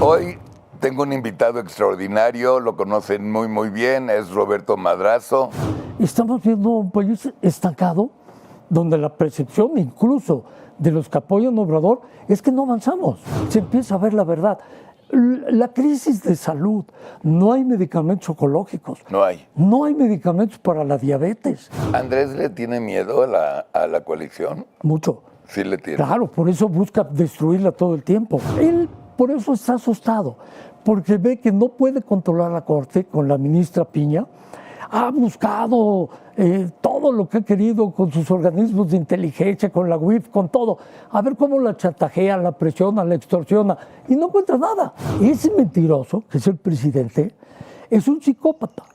Hoy tengo un invitado extraordinario, lo conocen muy bien, es Roberto Madrazo. Estamos viendo un país estancado donde la percepción incluso de los que apoyan a Obrador es que no avanzamos. Se empieza a ver la verdad. La crisis de salud, no hay medicamentos oncológicos. No hay. No hay medicamentos para la diabetes. ¿Andrés le tiene miedo a la coalición? Mucho. Sí le tiene. Claro, por eso busca destruirla todo el tiempo. Él por eso está asustado, porque ve que no puede controlar la Corte con la ministra Piña. Ha buscado todo lo que ha querido con sus organismos de inteligencia, con la UIF, con todo. A ver cómo la chantajea, la presiona, la extorsiona. Y no encuentra nada. Ese mentiroso, que es el presidente, es un psicópata.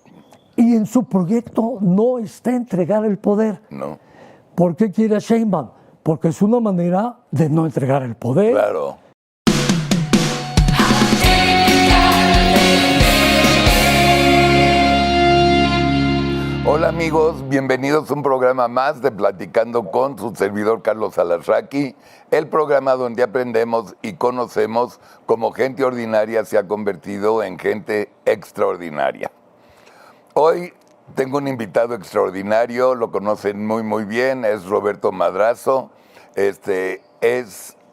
Y en su proyecto no está entregar el poder. No. ¿Por qué quiere a Sheinbaum? Porque es una manera de no entregar el poder. Claro. Hola amigos, bienvenidos a un programa más de Platicando con su servidor Carlos Alarraqui, el programa donde aprendemos y conocemos cómo gente ordinaria se ha convertido en gente extraordinaria. Hoy tengo un invitado extraordinario, lo conocen muy bien, es Roberto Madrazo.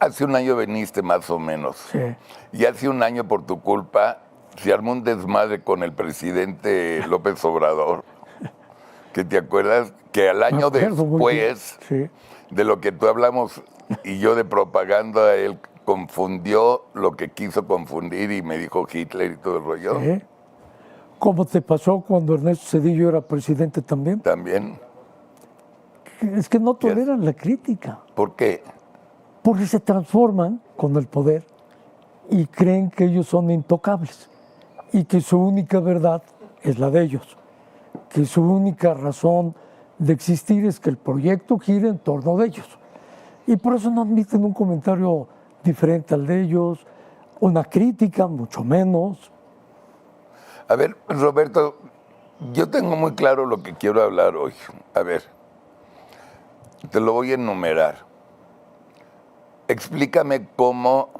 Hace un año veniste más o menos. Sí. Y hace un año por tu culpa se armó un desmadre con el presidente López Obrador. ¿Que te acuerdas? Que al año después sí, de lo que tú hablamos y yo de propaganda, él confundió lo que quiso confundir y me dijo Hitler y todo el rollo. sí. ¿Cómo te pasó cuando Ernesto Zedillo era presidente también? También. Es que no toleran la crítica. ¿Por qué? Porque se transforman con el poder y creen que ellos son intocables y que su única verdad es la de ellos, que su única razón de existir es que el proyecto gire en torno de ellos. Y por eso no admiten un comentario diferente al de ellos, una crítica mucho menos. A ver, Roberto, yo tengo muy claro lo que quiero hablar hoy. A ver, te lo voy a enumerar. Explícame cómo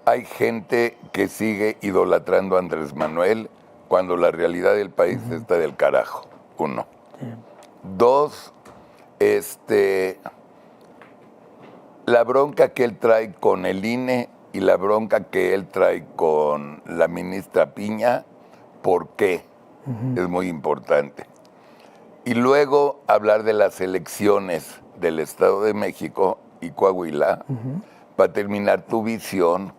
hay gente que sigue idolatrando a Andrés Manuel cuando la realidad del país está del carajo. Uno. Sí. Dos, la bronca que él trae con el INE y la bronca que él trae con la ministra Piña, ¿por qué? Es muy importante. Y luego hablar de las elecciones del Estado de México y Coahuila, para terminar tu visión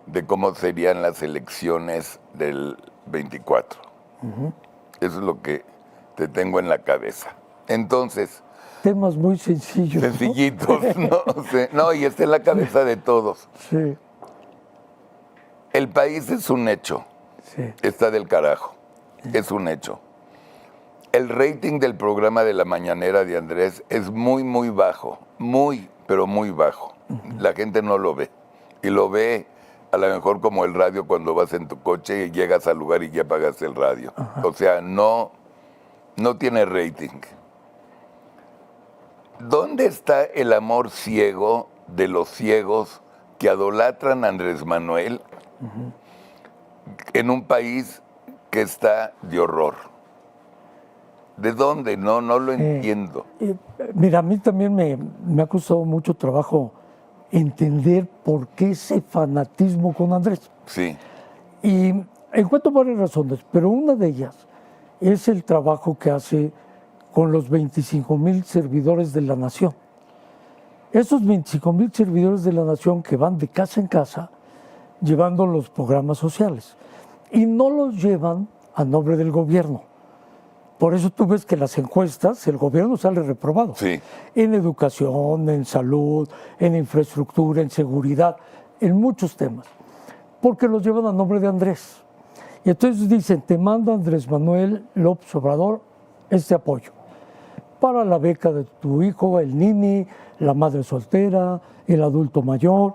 de cómo serían las elecciones del 24. Eso es lo que te tengo en la cabeza. Entonces... Temas muy sencillos. Sencillitos, ¿no? No, y está en la cabeza de todos. Sí. El país es un hecho. Sí. Está del carajo. Es un hecho. El rating del programa de la mañanera de Andrés es muy bajo. Pero muy bajo. La gente no lo ve. Y lo ve a lo mejor como el radio cuando vas en tu coche y llegas al lugar y ya apagaste el radio. O sea, no tiene rating. ¿Dónde está el amor ciego de los ciegos que idolatran a Andrés Manuel en un país que está de horror? ¿De dónde? No lo entiendo. Mira, a mí también me ha costado mucho trabajo entender por qué ese fanatismo con Andrés. Sí. Y encuentro varias razones, pero una de ellas es el trabajo que hace con los 25,000 servidores de la nación. Esos 25,000 servidores de la nación que van de casa en casa llevando los programas sociales y no los llevan a nombre del gobierno. Por eso tú ves que las encuestas, el gobierno sale reprobado. Sí. En educación, en salud, en infraestructura, en seguridad, en muchos temas. Porque los llevan a nombre de Andrés. Y entonces dicen, te manda Andrés Manuel López Obrador este apoyo para la beca de tu hijo, el nini, la madre soltera, el adulto mayor,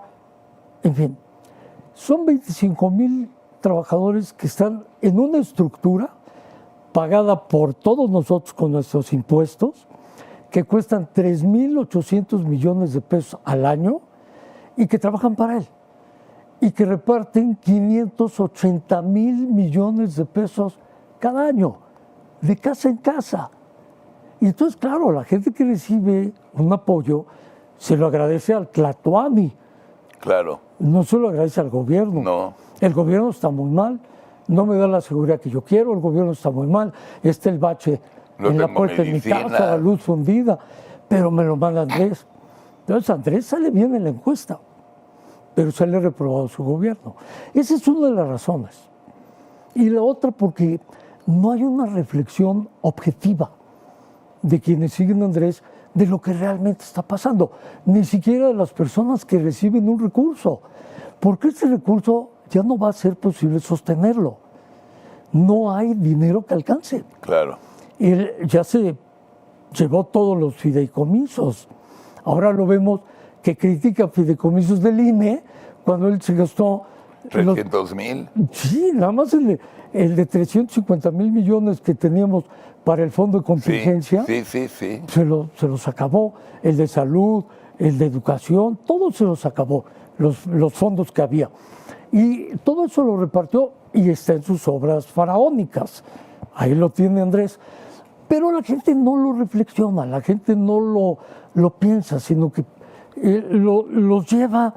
en fin. Son 25,000 trabajadores que están en una estructura pagada por todos nosotros con nuestros impuestos, que cuestan 3,800 millones de pesos al año y que trabajan para él. y que reparten 580,000 millones de pesos cada año, de casa en casa. Y entonces, claro, la gente que recibe un apoyo se lo agradece al tlatoani, Claro. no se lo agradece al gobierno. No. El gobierno está muy mal, no me da la seguridad que yo quiero, el gobierno está muy mal, está el bache No en la tengo puerta de mi medicina. casa, la luz fundida, pero me lo manda Andrés. Entonces Andrés sale bien en la encuesta, pero sale reprobado su gobierno. Esa es una de las razones. Y la otra porque no hay una reflexión objetiva de quienes siguen a Andrés de lo que realmente está pasando, ni siquiera de las personas que reciben un recurso, porque ese recurso ya no va a ser posible sostenerlo. No hay dinero que alcance. Claro. Él ya se llevó todos los fideicomisos. Ahora lo vemos que critica fideicomisos del INE cuando él se gastó 300,000. Sí, nada más el de 350,000 millones que teníamos para el fondo de contingencia, Sí. se los acabó. El de salud, el de educación, todo se los acabó, los fondos que había. Y todo eso lo repartió y está en sus obras faraónicas. Ahí lo tiene Andrés. Pero la gente no lo reflexiona, la gente no lo piensa, sino que los lleva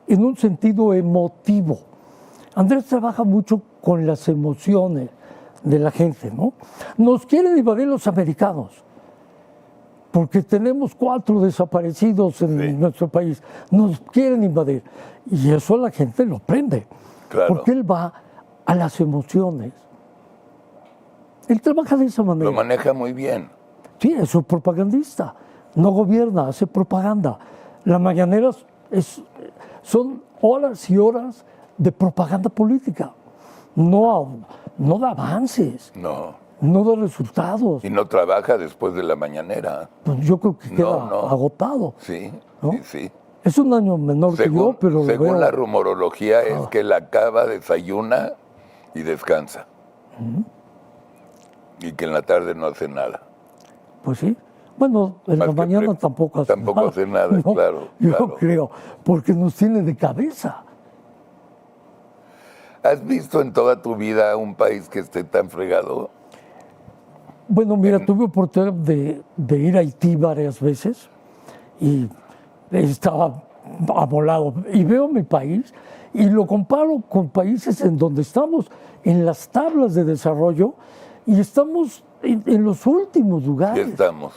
en un sentido emotivo. Andrés trabaja mucho con las emociones de la gente, ¿no? Nos quieren invadir los americanos, porque tenemos 4 desaparecidos en nuestro país. Nos quieren invadir. Y eso la gente lo prende, Claro. porque él va a las emociones. Él trabaja de esa manera. Lo maneja muy bien. Sí, es un propagandista. No gobierna, hace propaganda. Las mañaneras son horas y horas de propaganda política. No da avances, No. no da resultados. Y no trabaja después de la mañanera. Pues yo creo que queda No. agotado. Sí, ¿no? sí. Es un año menor que yo, pero lo según veo. la rumorología es que él acaba, desayuna y descansa. Y que en la tarde no hace nada. Pues sí. Bueno, en Más la que mañana tampoco hace tampoco nada. hace nada, No, claro, Yo claro. creo, porque nos tiene de cabeza. ¿Has visto en toda tu vida un país que esté tan fregado? Bueno, mira, tuve oportunidad de ir a Haití varias veces y estaba amolado. Y veo mi país y lo comparo con países en donde estamos en las tablas de desarrollo y estamos en los últimos Ya lugares. estamos.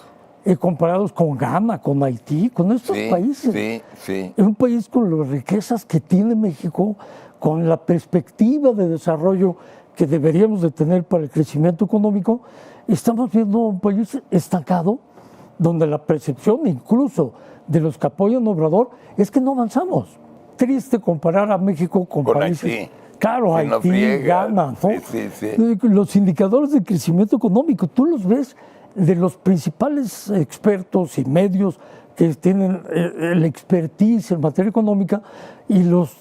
Comparados con Ghana, con Haití, con estos países. Sí. Es un país con las riquezas que tiene México, con la perspectiva de desarrollo que deberíamos de tener para el crecimiento económico. Estamos viendo un país estancado, donde la percepción incluso de los que apoyan a Obrador es que no avanzamos. Triste comparar a México con países... Haití. Claro, Que no Haití, friega. Ghana, ¿no? Sí. Los indicadores de crecimiento económico, tú los ves de los principales expertos y medios que tienen el expertise en materia económica y los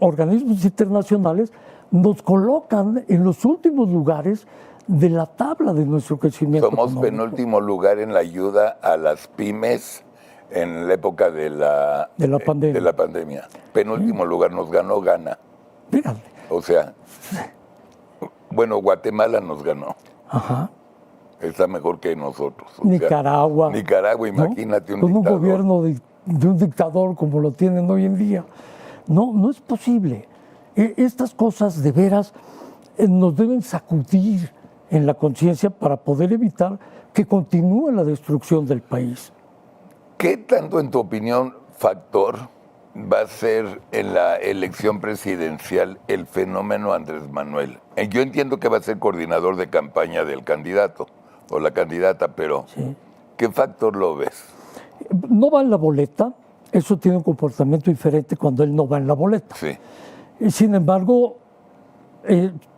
organismos internacionales nos colocan en los últimos lugares de la tabla de nuestro crecimiento Somos económico. penúltimo lugar en la ayuda a las pymes en la época de la pandemia. de la pandemia. Penúltimo lugar nos ganó Ghana. Fíjate. O sea, bueno, Guatemala nos ganó. Ajá. Está mejor que nosotros. O sea, Nicaragua. Nicaragua, ¿no? imagínate un Con un dictador. gobierno de un dictador como lo tienen hoy en día. No es posible. Estas cosas de veras nos deben sacudir en la conciencia para poder evitar que continúe la destrucción del país. ¿Qué tanto, en tu opinión, factor va a ser en la elección presidencial el fenómeno Andrés Manuel? Yo entiendo que va a ser coordinador de campaña del candidato o la candidata, pero Sí. ¿qué factor lo ves? No va en la boleta, eso tiene un comportamiento diferente cuando él no va en la boleta. Sí, Sin embargo,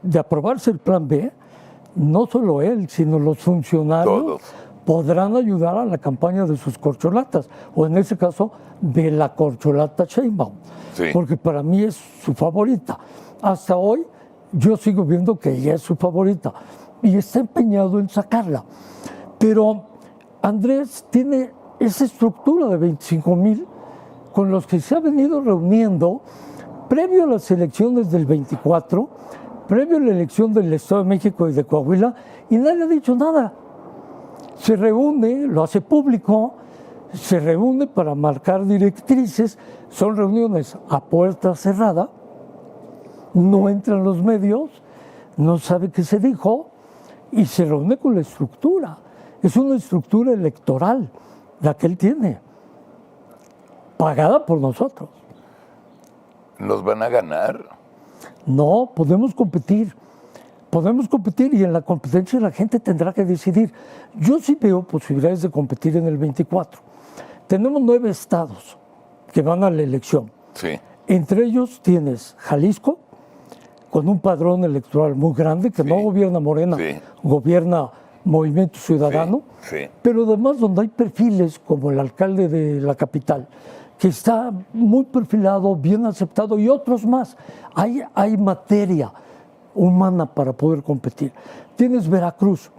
de aprobarse el plan B, no solo él, sino los funcionarios Todos. podrán ayudar a la campaña de sus corcholatas, o en ese caso, de la corcholata Sheinbaum, Sí. porque para mí es su favorita. Hasta hoy, yo sigo viendo que ella es su favorita y está empeñado en sacarla. Pero Andrés tiene esa estructura de 25,000 con los que se ha venido reuniendo previo a las elecciones del 24, previo a la elección del Estado de México y de Coahuila, y nadie ha dicho nada. Se reúne, lo hace público, se reúne para marcar directrices, son reuniones a puerta cerrada, no entran los medios, no sabe qué se dijo y se reúne con la estructura. Es una estructura electoral la que él tiene, pagada por nosotros. ¿Nos van a ganar? No, podemos competir y en la competencia la gente tendrá que decidir. Yo sí veo posibilidades de competir en el 24. Tenemos 9 estados que van a la elección. Sí. Entre ellos tienes Jalisco, con un padrón electoral muy grande, que no gobierna Morena, gobierna Movimiento Ciudadano, pero además donde hay perfiles como el alcalde de la capital, que está muy perfilado, bien aceptado, y otros más. Hay materia humana para poder competir. Tienes Veracruz,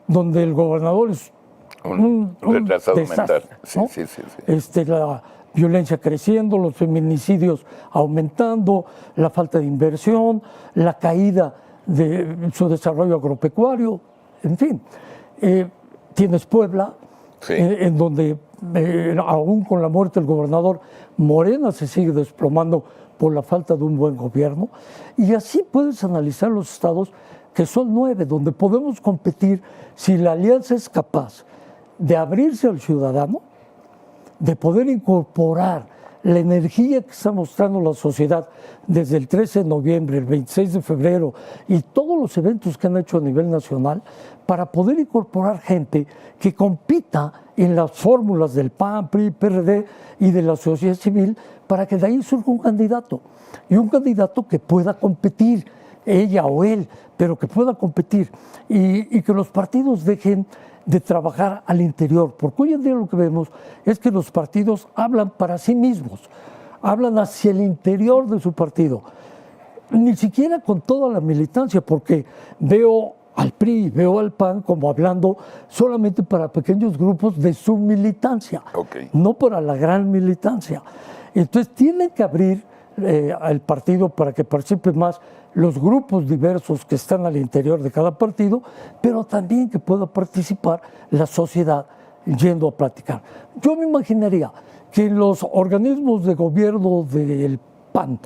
donde el gobernador es un retrasado desastre, mental. Sí. La violencia creciendo, los feminicidios aumentando, la falta de inversión, la caída de su desarrollo agropecuario, en fin. Tienes Puebla, en donde aún con la muerte del gobernador, Morena se sigue desplomando por la falta de un buen gobierno. Y así puedes analizar los estados, que son 9, donde podemos competir si la alianza es capaz de abrirse al ciudadano, de poder incorporar la energía que está mostrando la sociedad desde el 13 de noviembre, el 26 de febrero y todos los eventos que han hecho a nivel nacional, para poder incorporar gente que compita en las fórmulas del PAN, PRI, PRD y de la sociedad civil, para que de ahí surja un candidato. Y un candidato que pueda competir, ella o él, pero que pueda competir. Y que los partidos dejen de trabajar al interior, porque hoy en día lo que vemos es que los partidos hablan para sí mismos, hablan hacia el interior de su partido, ni siquiera con toda la militancia, porque veo al PRI, veo al PAN como hablando solamente para pequeños grupos de su militancia, no para la gran militancia. Entonces tienen que abrir al partido para que participen más los grupos diversos que están al interior de cada partido, pero también que pueda participar la sociedad yendo a platicar. Yo me imaginaría que en los organismos de gobierno del PAN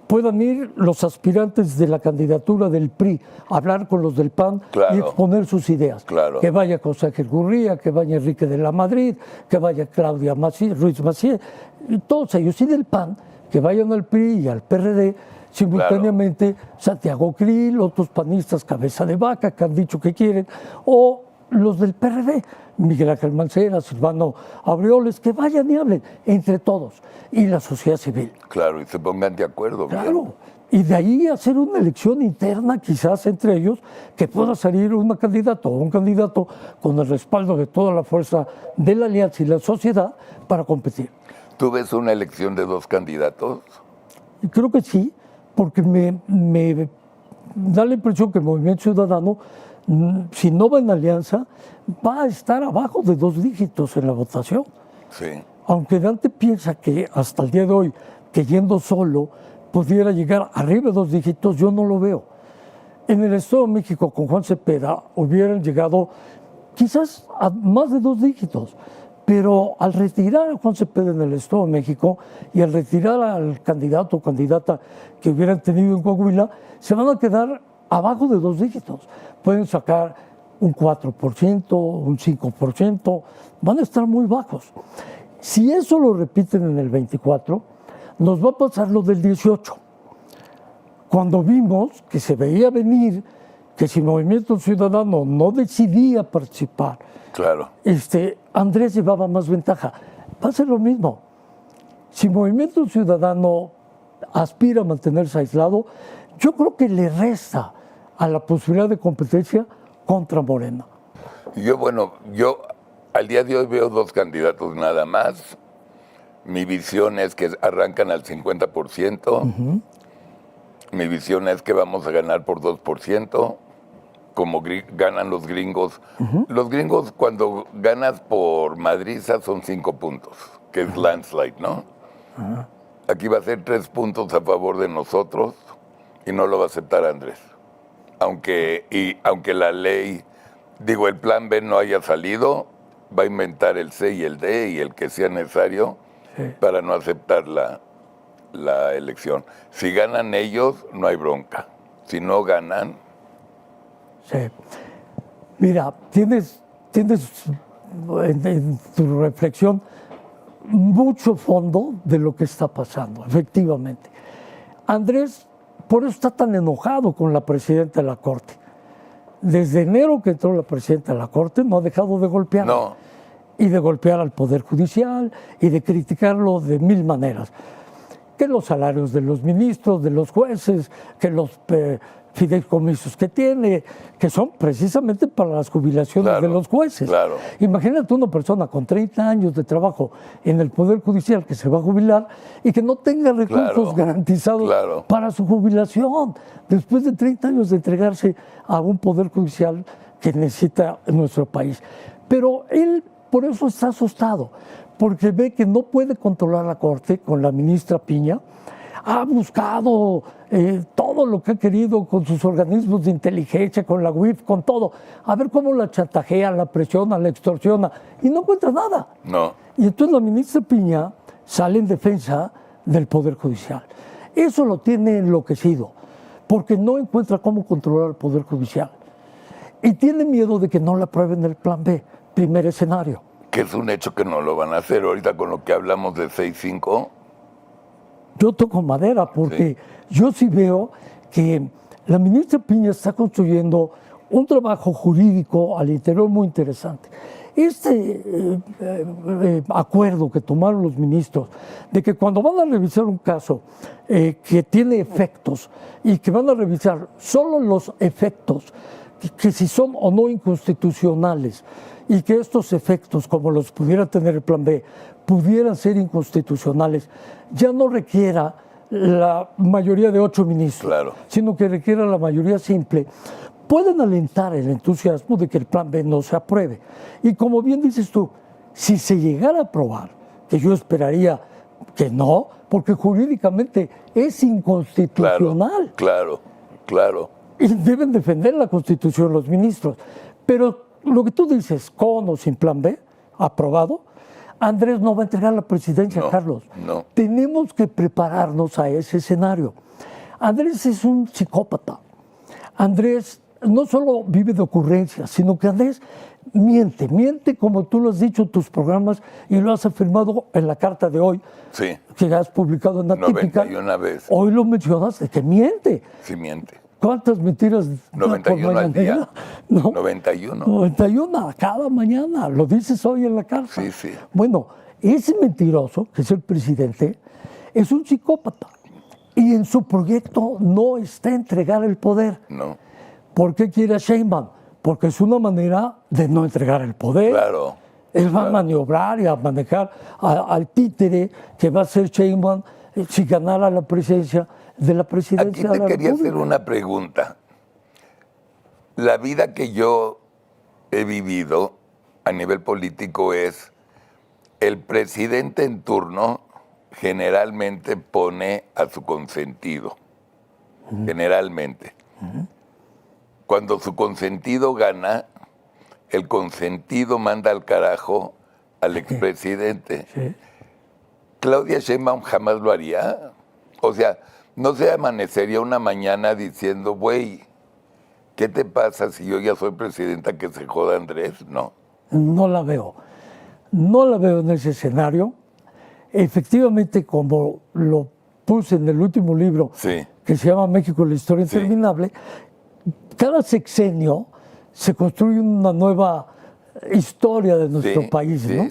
puedan ir los aspirantes de la candidatura del PRI a hablar con los del PAN y exponer sus ideas. Que vaya José Ángel Gurría, que vaya Enrique de la Madrid, que vaya Claudia Ruiz Massieu, y todos ellos, y del PAN, que vayan al PRI y al PRD, simultáneamente Santiago Krill, otros panistas cabeza de vaca que han dicho que quieren, o los del PRD, Miguel Ángel Mancera, Silvano Aureoles, que vayan y hablen entre todos, y la sociedad civil. Claro, y se pongan de acuerdo. Claro, y de ahí hacer una elección interna, quizás entre ellos, que pueda salir una candidata o un candidato con el respaldo de toda la fuerza de la alianza y la sociedad para competir. ¿Tú ves una elección de 2 candidatos? Creo que sí, porque me da la impresión que el Movimiento Ciudadano, si no va en alianza, va a estar abajo de 2 dígitos en la votación. Sí. Aunque Dante piensa que hasta el día de hoy, que yendo solo, pudiera llegar arriba de 2 dígitos, yo no lo veo. En el Estado de México, con Juan Cepeda, hubieran llegado quizás a más de 2 dígitos. Pero al retirar a Juan Cepeda en el Estado de México y al retirar al candidato o candidata que hubieran tenido en Coahuila, se van a quedar abajo de 2 dígitos. Pueden sacar un 4%, un 5%, van a estar muy bajos. Si eso lo repiten en el 24, nos va a pasar lo del 18. Cuando vimos que se veía venir que si Movimiento Ciudadano no decidía participar, Andrés llevaba más ventaja. Va a ser lo mismo. Si Movimiento Ciudadano aspira a mantenerse aislado, yo creo que le resta a la posibilidad de competencia contra Morena. Yo al día de hoy veo 2 candidatos nada más. Mi visión es que arrancan al 50%. Mi visión es que vamos a ganar por 2%. Como ganan los gringos. Los gringos, cuando ganas por madriza, son 5 puntos, que es landslide, ¿no? aquí va a ser 3 puntos a favor de nosotros y no lo va a aceptar Andrés. Aunque la ley, el plan B no haya salido, va a inventar el C y el D y el que sea necesario para no aceptar la elección. Si ganan ellos, no hay bronca. Si no ganan... Sí. Mira, tienes en tu reflexión mucho fondo de lo que está pasando, efectivamente. Andrés, por eso está tan enojado con la presidenta de la Corte. Desde enero que entró la presidenta de la Corte no ha dejado de golpear. No. Y de golpear al Poder Judicial y de criticarlo de 1000 maneras. Que los salarios de los ministros, de los jueces, que los fideicomisos que tiene, que son precisamente para las jubilaciones de los jueces. Claro. Imagínate una persona con 30 años de trabajo en el Poder Judicial que se va a jubilar y que no tenga recursos garantizados para su jubilación, después de 30 años de entregarse a un Poder Judicial que necesita nuestro país. Pero él por eso está asustado, porque ve que no puede controlar la Corte con la ministra Piña. Ha buscado todo lo que ha querido con sus organismos de inteligencia, con la UIF, con todo. A ver cómo la chantajea, la presiona, la extorsiona, y no encuentra nada. No. Y entonces la ministra Piña sale en defensa del Poder Judicial. Eso lo tiene enloquecido, porque no encuentra cómo controlar el Poder Judicial. Y tiene miedo de que no le aprueben el plan B, primer escenario. Que es un hecho que no lo van a hacer. Ahorita con lo que hablamos de 6-5... Yo toco madera porque yo sí veo que la ministra Piña está construyendo un trabajo jurídico al interior muy interesante. Este acuerdo que tomaron los ministros de que cuando van a revisar un caso que tiene efectos y que van a revisar solo los efectos, que si son o no inconstitucionales, y que estos efectos, como los pudiera tener el plan B, pudieran ser inconstitucionales, ya no requiera la mayoría de 8 ministros, sino que requiera la mayoría simple, pueden alentar el entusiasmo de que el plan B no se apruebe. Y como bien dices tú, si se llegara a aprobar, que yo esperaría que no, porque jurídicamente es inconstitucional. Claro. Y deben defender la Constitución los ministros. Pero lo que tú dices, con o sin plan B, aprobado, Andrés no va a entregar la presidencia, Carlos. No. Tenemos que prepararnos a ese escenario. Andrés es un psicópata. Andrés no solo vive de ocurrencias, sino que Andrés miente como tú lo has dicho en tus programas y lo has afirmado en la carta de hoy, que has publicado en Atípica. 91 veces. Hoy lo mencionas de que miente. Sí, miente. ¿Cuántas mentiras? 91 al día. No, 91. 91 cada mañana. Lo dices hoy en la carta. Sí. Bueno, ese mentiroso, que es el presidente, es un psicópata. Y en su proyecto no está entregar el poder. No. ¿Por qué quiere a Sheinbaum? Porque es una manera de no entregar el poder. Claro. Él va a maniobrar y a manejar al títere que va a ser Sheinbaum si ganara la presidencia de la presidencia de la Aquí te quería República. hacer una pregunta. La vida que yo he vivido a nivel político es el presidente en turno generalmente pone a su consentido. Generalmente. Cuando su consentido gana, el consentido manda al carajo al expresidente. Claudia Sheinbaum jamás lo haría. O sea, no se amanecería una mañana diciendo, güey, ¿qué te pasa si yo ya soy presidenta que se joda Andrés? No. No la veo. No la veo en ese escenario. Efectivamente, como lo puse en el último libro, que se llama México, la historia interminable, cada sexenio se construye una nueva historia de nuestro país, ¿no?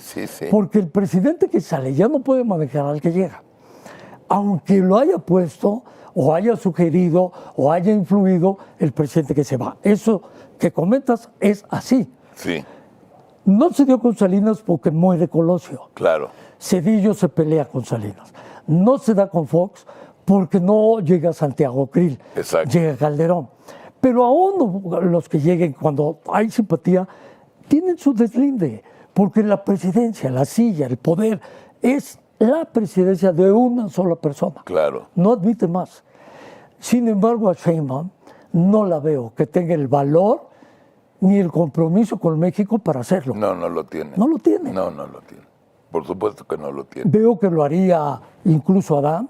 Porque el presidente que sale ya no puede manejar al que llega. Aunque lo haya puesto, o haya sugerido, o haya influido el presidente que se va. Eso que comentas es así. No se dio con Salinas porque muere Colosio. Cedillo se pelea con Salinas. No se da con Fox porque no llega Santiago Krill, llega Calderón. Pero aún los que lleguen cuando hay simpatía tienen su deslinde, porque la presidencia, la silla, el poder es la presidencia de una sola persona. Claro. No admite más. Sin embargo, a Sheinbaum no la veo que tenga el valor ni el compromiso con México para hacerlo. No, no lo tiene. No lo tiene. No, no lo tiene. Por supuesto que no lo tiene. Veo que lo haría incluso Adán,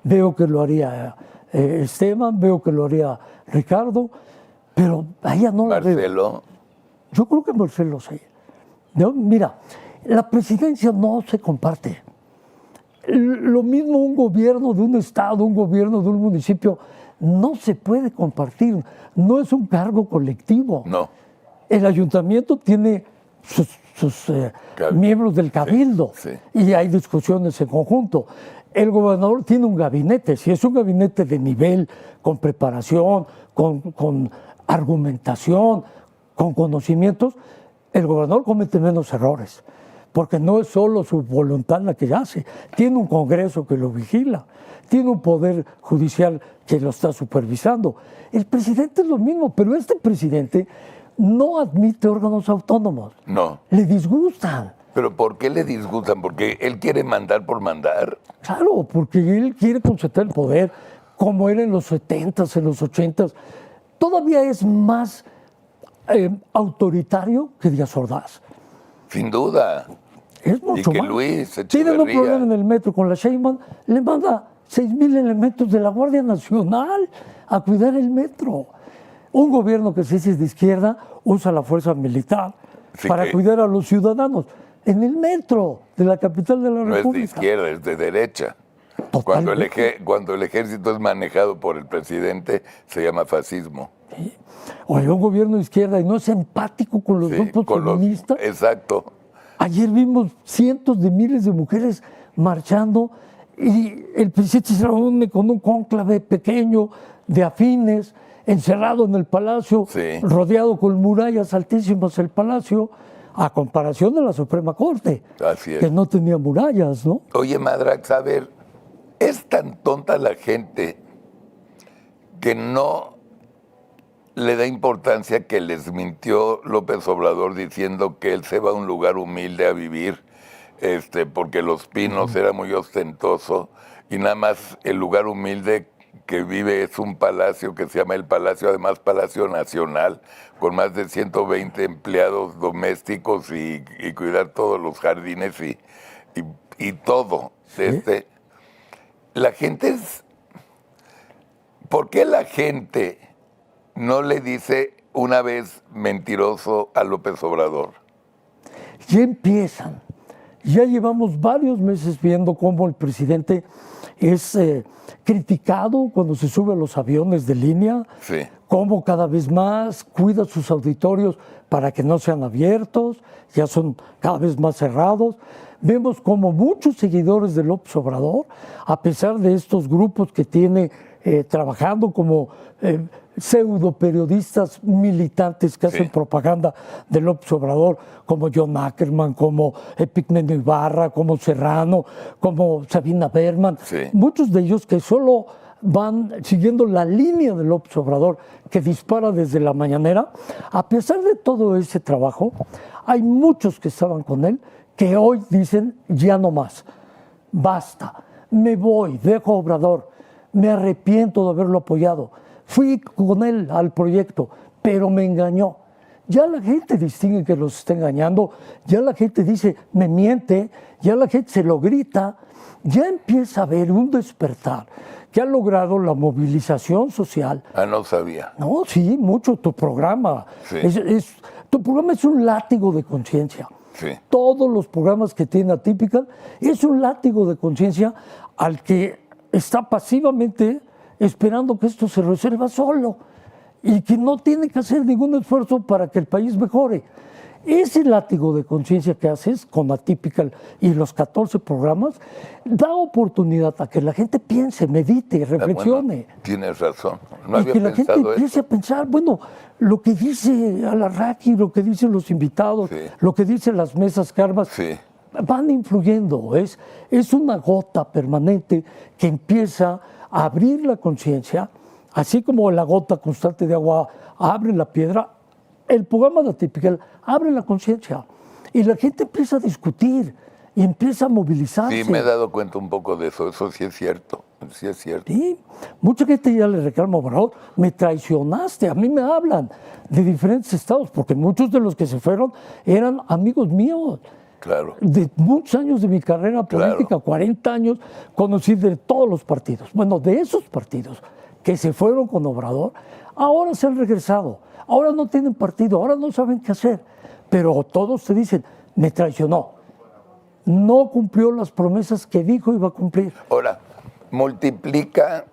veo que lo haría Esteban, veo que lo haría Ricardo, pero a ella no la veo. Marcelo, Yo creo que Marcelo sí. No, mira, la presidencia no se comparte. Lo mismo un gobierno de un estado, un gobierno de un municipio, no se puede compartir. No es un cargo colectivo. no. El ayuntamiento tiene sus miembros del cabildo sí. y hay discusiones en conjunto. El gobernador tiene un gabinete, si es un gabinete de nivel, con preparación, con argumentación, con conocimientos, el gobernador comete menos errores, porque no es solo su voluntad la que hace, tiene un Congreso que lo vigila, tiene un poder judicial que lo está supervisando. El presidente es lo mismo, pero este presidente no admite órganos autónomos. No. Le disgustan. ¿Pero por qué le disgustan? ¿Porque él quiere mandar por mandar? Claro, porque él quiere concentrar el poder, como era en los 70s, en los 80s. Todavía es más autoritario que Díaz Ordaz. Sin duda. Es mucho Y que más. Luis Tienen un Echeverría. problema en el metro con la Sheinbaum, le manda 6,000 elementos de la Guardia Nacional a cuidar el metro. Un gobierno que se dice de izquierda usa la fuerza militar Sí, para que cuidar a los ciudadanos en el metro de la capital de la no es de República. izquierda, es de derecha. Totalmente. Cuando el ejército es manejado por el presidente, se llama fascismo. Oye, un gobierno de izquierda y no es empático con los Sí, grupos con los- feministas. exacto. Ayer vimos cientos de miles de mujeres marchando y el presidente se reúne con un cónclave pequeño de afines, encerrado en el palacio, Sí. rodeado con murallas altísimas el palacio, a comparación de la Suprema Corte, Así es. que no tenía murallas, ¿no? Oye, Madrax, a ver, es tan tonta la gente que no le da importancia que les mintió López Obrador diciendo que él se va a un lugar humilde a vivir, porque Los Pinos era muy ostentoso y nada más el lugar humilde que vive es un palacio que se llama el Palacio, además Palacio Nacional, con más de 120 empleados domésticos y cuidar todos los jardines y todo. La gente es... ¿Por qué la gente no le dice una vez mentiroso a López Obrador? Ya empiezan. Ya llevamos varios meses viendo cómo el presidente es criticado cuando se sube a los aviones de línea, Sí. cómo cada vez más cuida sus auditorios para que no sean abiertos, ya son cada vez más cerrados. Vemos como muchos seguidores de López Obrador, a pesar de estos grupos que tiene trabajando como pseudo periodistas militantes que hacen propaganda de López Obrador, como John Ackerman, como Epigmenio Ibarra, como Serrano, como Sabina Berman, Sí. muchos de ellos que solo van siguiendo la línea de López Obrador que dispara desde la mañanera. A pesar de todo ese trabajo, hay muchos que estaban con él que hoy dicen ya no más, basta, me voy, dejo a Obrador, me arrepiento de haberlo apoyado, fui con él al proyecto, pero me engañó. Ya la gente distingue que los está engañando, ya la gente dice, me miente, ya la gente se lo grita, ya empieza a haber un despertar que ha logrado la movilización social. Ah, no sabía. No, sí, mucho. Tu programa. Sí. Tu programa es un látigo de conciencia. Sí. Todos los programas que tiene Atípica es un látigo de conciencia al que está pasivamente esperando que esto se resuelva solo y que no tiene que hacer ningún esfuerzo para que el país mejore. Ese látigo de conciencia que haces con Atypical y los 14 programas da oportunidad a que la gente piense, medite, reflexione. Bueno, tienes razón. No Y había que la gente pensado empiece eso. a pensar, bueno, lo que dice Alarraqui, lo que dicen los invitados, Sí. lo que dicen las mesas karmas, Sí. van influyendo. Es una gota permanente que empieza a abrir la conciencia, así como la gota constante de agua abre la piedra. El programa de Atypical abre la conciencia y la gente empieza a discutir y empieza a movilizarse. Sí, me he dado cuenta un poco de eso. Eso sí es cierto. Sí es cierto. Sí, mucha gente ya le reclama a Obrador, me traicionaste. A mí me hablan de diferentes estados, porque muchos de los que se fueron eran amigos míos. Claro. De muchos años de mi carrera política, Claro. 40 años, conocí de todos los partidos. Bueno, de esos partidos que se fueron con Obrador, ahora se han regresado. Ahora no tienen partido, ahora no saben qué hacer. Pero todos te dicen, me traicionó. No cumplió las promesas que dijo iba a cumplir. Ahora, multiplica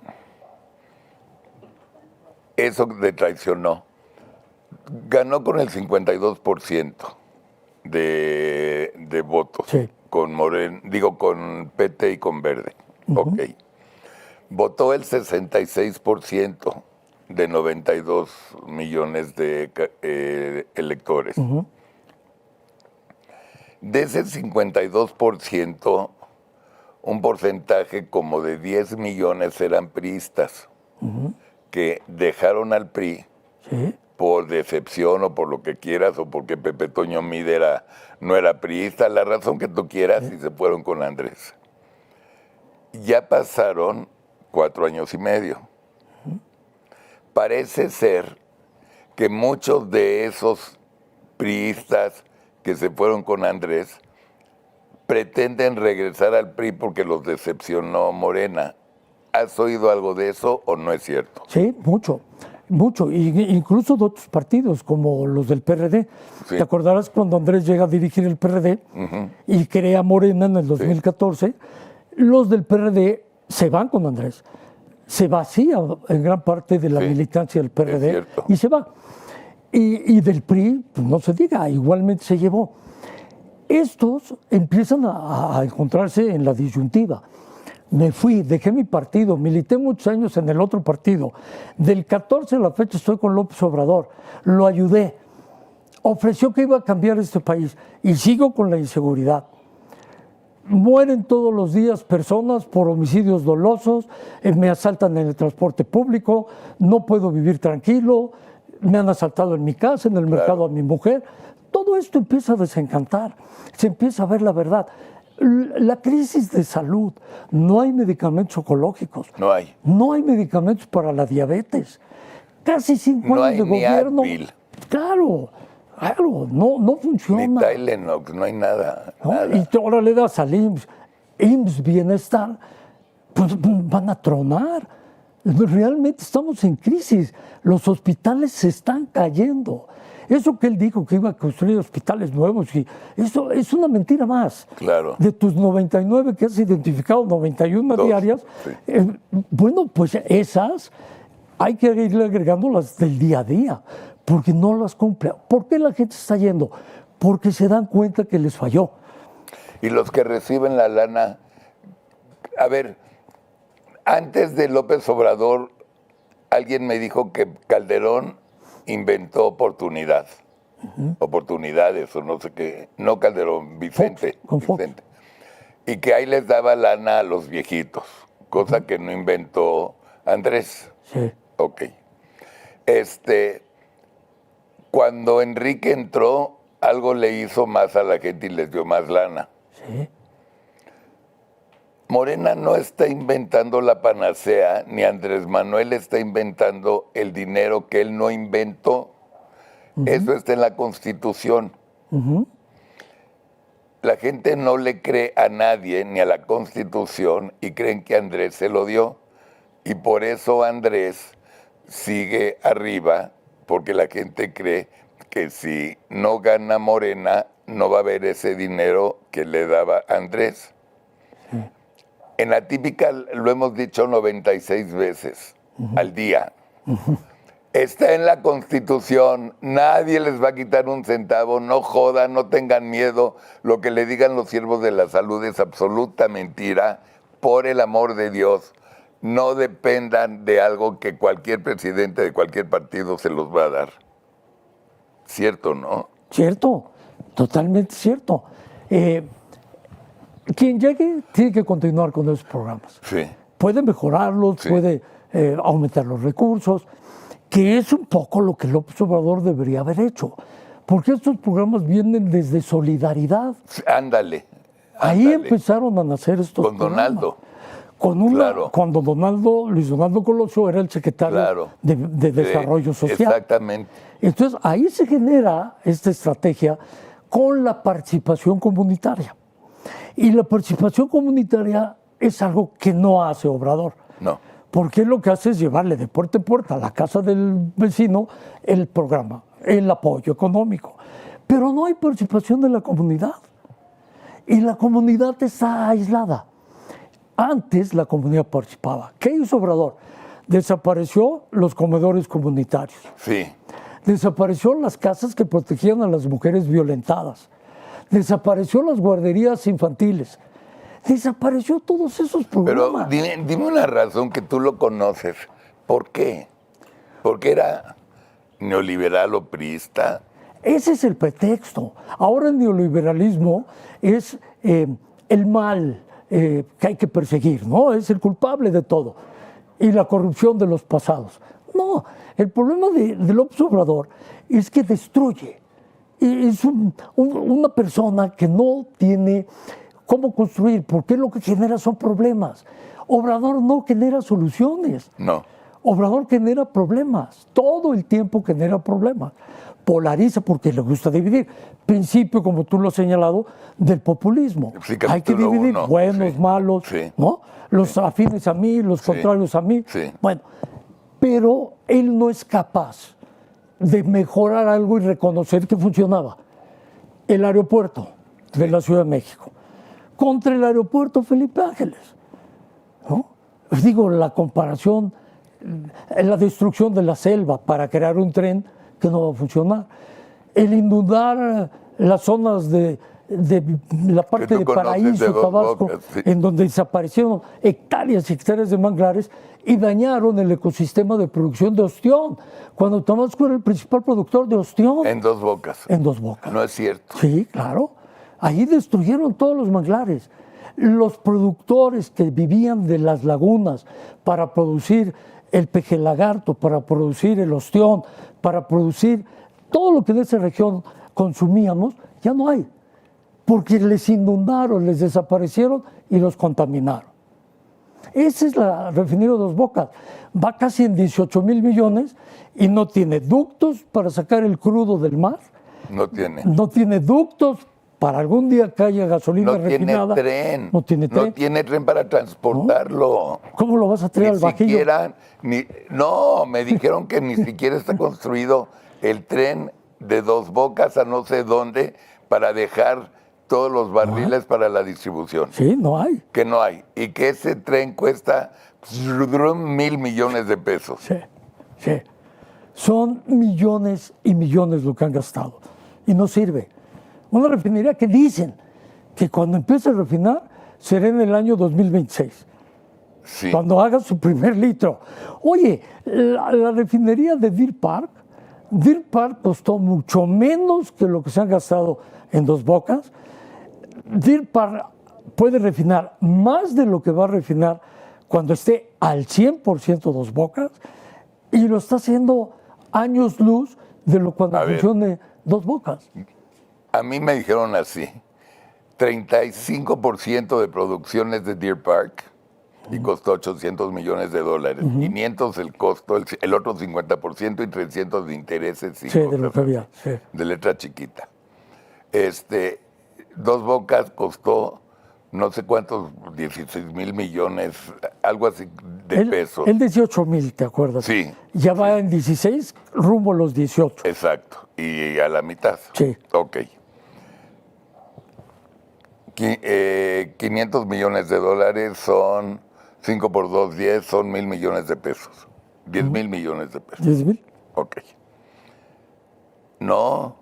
eso de traicionó. Ganó con el 52% de votos. Sí. Con con PT y con Verde. Ok. Votó el 66% de 92 millones de electores. De ese 52%, un porcentaje como de 10 millones eran priistas que dejaron al PRI Sí. por decepción o por lo que quieras o porque Pepe Toño Mide no era priista, la razón que tú quieras, y se fueron con Andrés. Ya pasaron 4 años y medio. Parece ser que muchos de esos priistas que se fueron con Andrés pretenden regresar al PRI porque los decepcionó Morena. ¿Has oído algo de eso o no es cierto? Sí, mucho, mucho. Incluso de otros partidos, como los del PRD. Sí. ¿Te acordarás cuando Andrés llega a dirigir el PRD y crea Morena en el 2014? Los del PRD se van con Andrés. Se vacía en gran parte de la Sí, militancia del PRD es cierto. y se va. Y del PRI, pues no se diga, igualmente se llevó. Estos empiezan a encontrarse en la disyuntiva. Me fui, dejé mi partido, milité muchos años en el otro partido. Del 14 a la fecha estoy con López Obrador. Lo ayudé. Ofreció que iba a cambiar este país y sigo con la inseguridad. Mueren todos los días personas por homicidios dolosos, me asaltan en el transporte público, no puedo vivir tranquilo, me han asaltado en mi casa, en el mercado a mi mujer. Todo esto empieza a desencantar, se empieza a ver la verdad. La crisis de salud, no hay medicamentos oncológicos. No hay. No hay medicamentos para la diabetes. Casi 5 No años hay de ni gobierno. Advil. Claro, no funciona. Ni Tylenol, no hay nada. ¿No? nada. Y ahora le das al IMSS Bienestar, pues van a tronar. Realmente estamos en crisis. Los hospitales se están cayendo. Eso que él dijo que iba a construir hospitales nuevos, y eso es una mentira más. Claro. De tus 99 que has identificado, 91 Dos, diarias, sí. bueno, pues esas hay que irle agregando las del día a día, porque no las cumple. ¿Por qué la gente está yendo? Porque se dan cuenta que les falló. Y los que reciben la lana, a ver, antes de López Obrador, alguien me dijo que Calderón inventó oportunidad, oportunidades o no sé qué, no Calderón, Vicente, Fox, con Fox. Vicente, y que ahí les daba lana a los viejitos, cosa que no inventó Andrés. Sí. Ok. Cuando Enrique entró, algo le hizo más a la gente y les dio más lana. Sí. Morena no está inventando la panacea, ni Andrés Manuel está inventando el dinero que él no inventó. Eso está en la Constitución. La gente no le cree a nadie ni a la Constitución y creen que Andrés se lo dio. Y por eso Andrés sigue arriba, porque la gente cree que si no gana Morena, no va a haber ese dinero que le daba Andrés. En la típica lo hemos dicho 96 veces al día. Está en la Constitución, nadie les va a quitar un centavo, no jodan, no tengan miedo. Lo que le digan los siervos de la salud es absoluta mentira. Por el amor de Dios, no dependan de algo que cualquier presidente de cualquier partido se los va a dar. ¿Cierto, no? Cierto, totalmente cierto. Quien llegue tiene que continuar con esos programas. Sí. Puede mejorarlos, Sí. puede aumentar los recursos, que es un poco lo que López Obrador debería haber hecho. Porque estos programas vienen desde solidaridad. Ándale, Ahí Ándale. empezaron a nacer estos Con programas. Donaldo. Claro. Cuando Luis Donaldo Colosio era el secretario Claro. de Desarrollo Social. Exactamente. Entonces, ahí se genera esta estrategia con la participación comunitaria. Y la participación comunitaria es algo que no hace Obrador. No. Porque lo que hace es llevarle de puerta en puerta a la casa del vecino el programa, el apoyo económico. Pero no hay participación de la comunidad. Y la comunidad está aislada. Antes la comunidad participaba. ¿Qué hizo Obrador? Desapareció los comedores comunitarios. Sí. Desapareció las casas que protegían a las mujeres violentadas. Desapareció las guarderías infantiles. Desapareció todos esos Pero programas. dime una razón que tú lo conoces. ¿Por qué? ¿Porque era neoliberal o priista? Ese es el pretexto. Ahora el neoliberalismo es el mal que hay que perseguir, ¿no? Es el culpable de todo. Y la corrupción de los pasados. No, el problema de López Obrador es que destruye. Es una persona que no tiene cómo construir, porque lo que genera son problemas. Obrador no genera soluciones. No. Obrador genera problemas, todo el tiempo genera problemas. Polariza porque le gusta dividir. Principio, como tú lo has señalado, del populismo. Sí, hay que capítulo dividir uno. buenos, Sí. malos, Sí. ¿no? Los afines a mí, los contrarios a mí. Sí. Bueno, pero él no es capaz de mejorar algo y reconocer que funcionaba. El aeropuerto de la Ciudad de México contra el aeropuerto Felipe Ángeles, ¿no? Digo, la comparación, la destrucción de la selva para crear un tren que no va a funcionar, el inundar las zonas de la parte tú de conoces Paraíso, de Dos Tabasco, Bocas, sí. en donde desaparecieron hectáreas y hectáreas de manglares y dañaron el ecosistema de producción de ostión, cuando Tabasco era el principal productor de ostión. En Dos Bocas. En Dos Bocas. No es cierto. Sí, claro. Ahí destruyeron todos los manglares. Los productores que vivían de las lagunas para producir el peje lagarto, para producir el ostión, para producir todo lo que de esa región consumíamos, ya no hay. Porque les inundaron, les desaparecieron y los contaminaron. Esa es la refinería de Dos Bocas. Va casi en 18,000 millones y no tiene ductos para sacar el crudo del mar. No tiene. No tiene ductos para algún día que haya gasolina No tiene refinada. tren. No tiene tren. No tiene tren para transportarlo. ¿Cómo lo vas a traer Ni al Bajillo? siquiera, no, me dijeron que ni siquiera está construido el tren de Dos Bocas a no sé dónde para dejar todos los barriles para la distribución. Sí, no hay. Que no hay. Y que ese tren cuesta 1,000 millones de pesos. Sí, sí. Son millones y millones lo que han gastado. Y no sirve. Una refinería que dicen que cuando empiece a refinar será en el año 2026. Sí. Cuando haga su primer litro. Oye, la refinería de Deer Park costó mucho menos que lo que se han gastado en Dos Bocas. Deer Park puede refinar más de lo que va a refinar cuando esté al 100% Dos Bocas y lo está haciendo años luz de lo cuando funcione Dos Bocas. A mí me dijeron así, 35% de producciones de Deer Park y costó 800 millones de dólares. 500 el costo, el otro 50% y 300 de intereses. Y Sí, de cosas lo que había. Sí. de letra chiquita. Dos Bocas costó no sé cuántos, 16,000 millones, algo así de pesos. El 18,000, ¿te acuerdas? Sí. Ya va en 16, rumbo a los 18. Exacto, y a la mitad. Sí. Ok. 500 millones de dólares son 5 por 2, 10, son 1,000 millones de pesos. 10,000 millones de pesos. 10,000. Ok. No,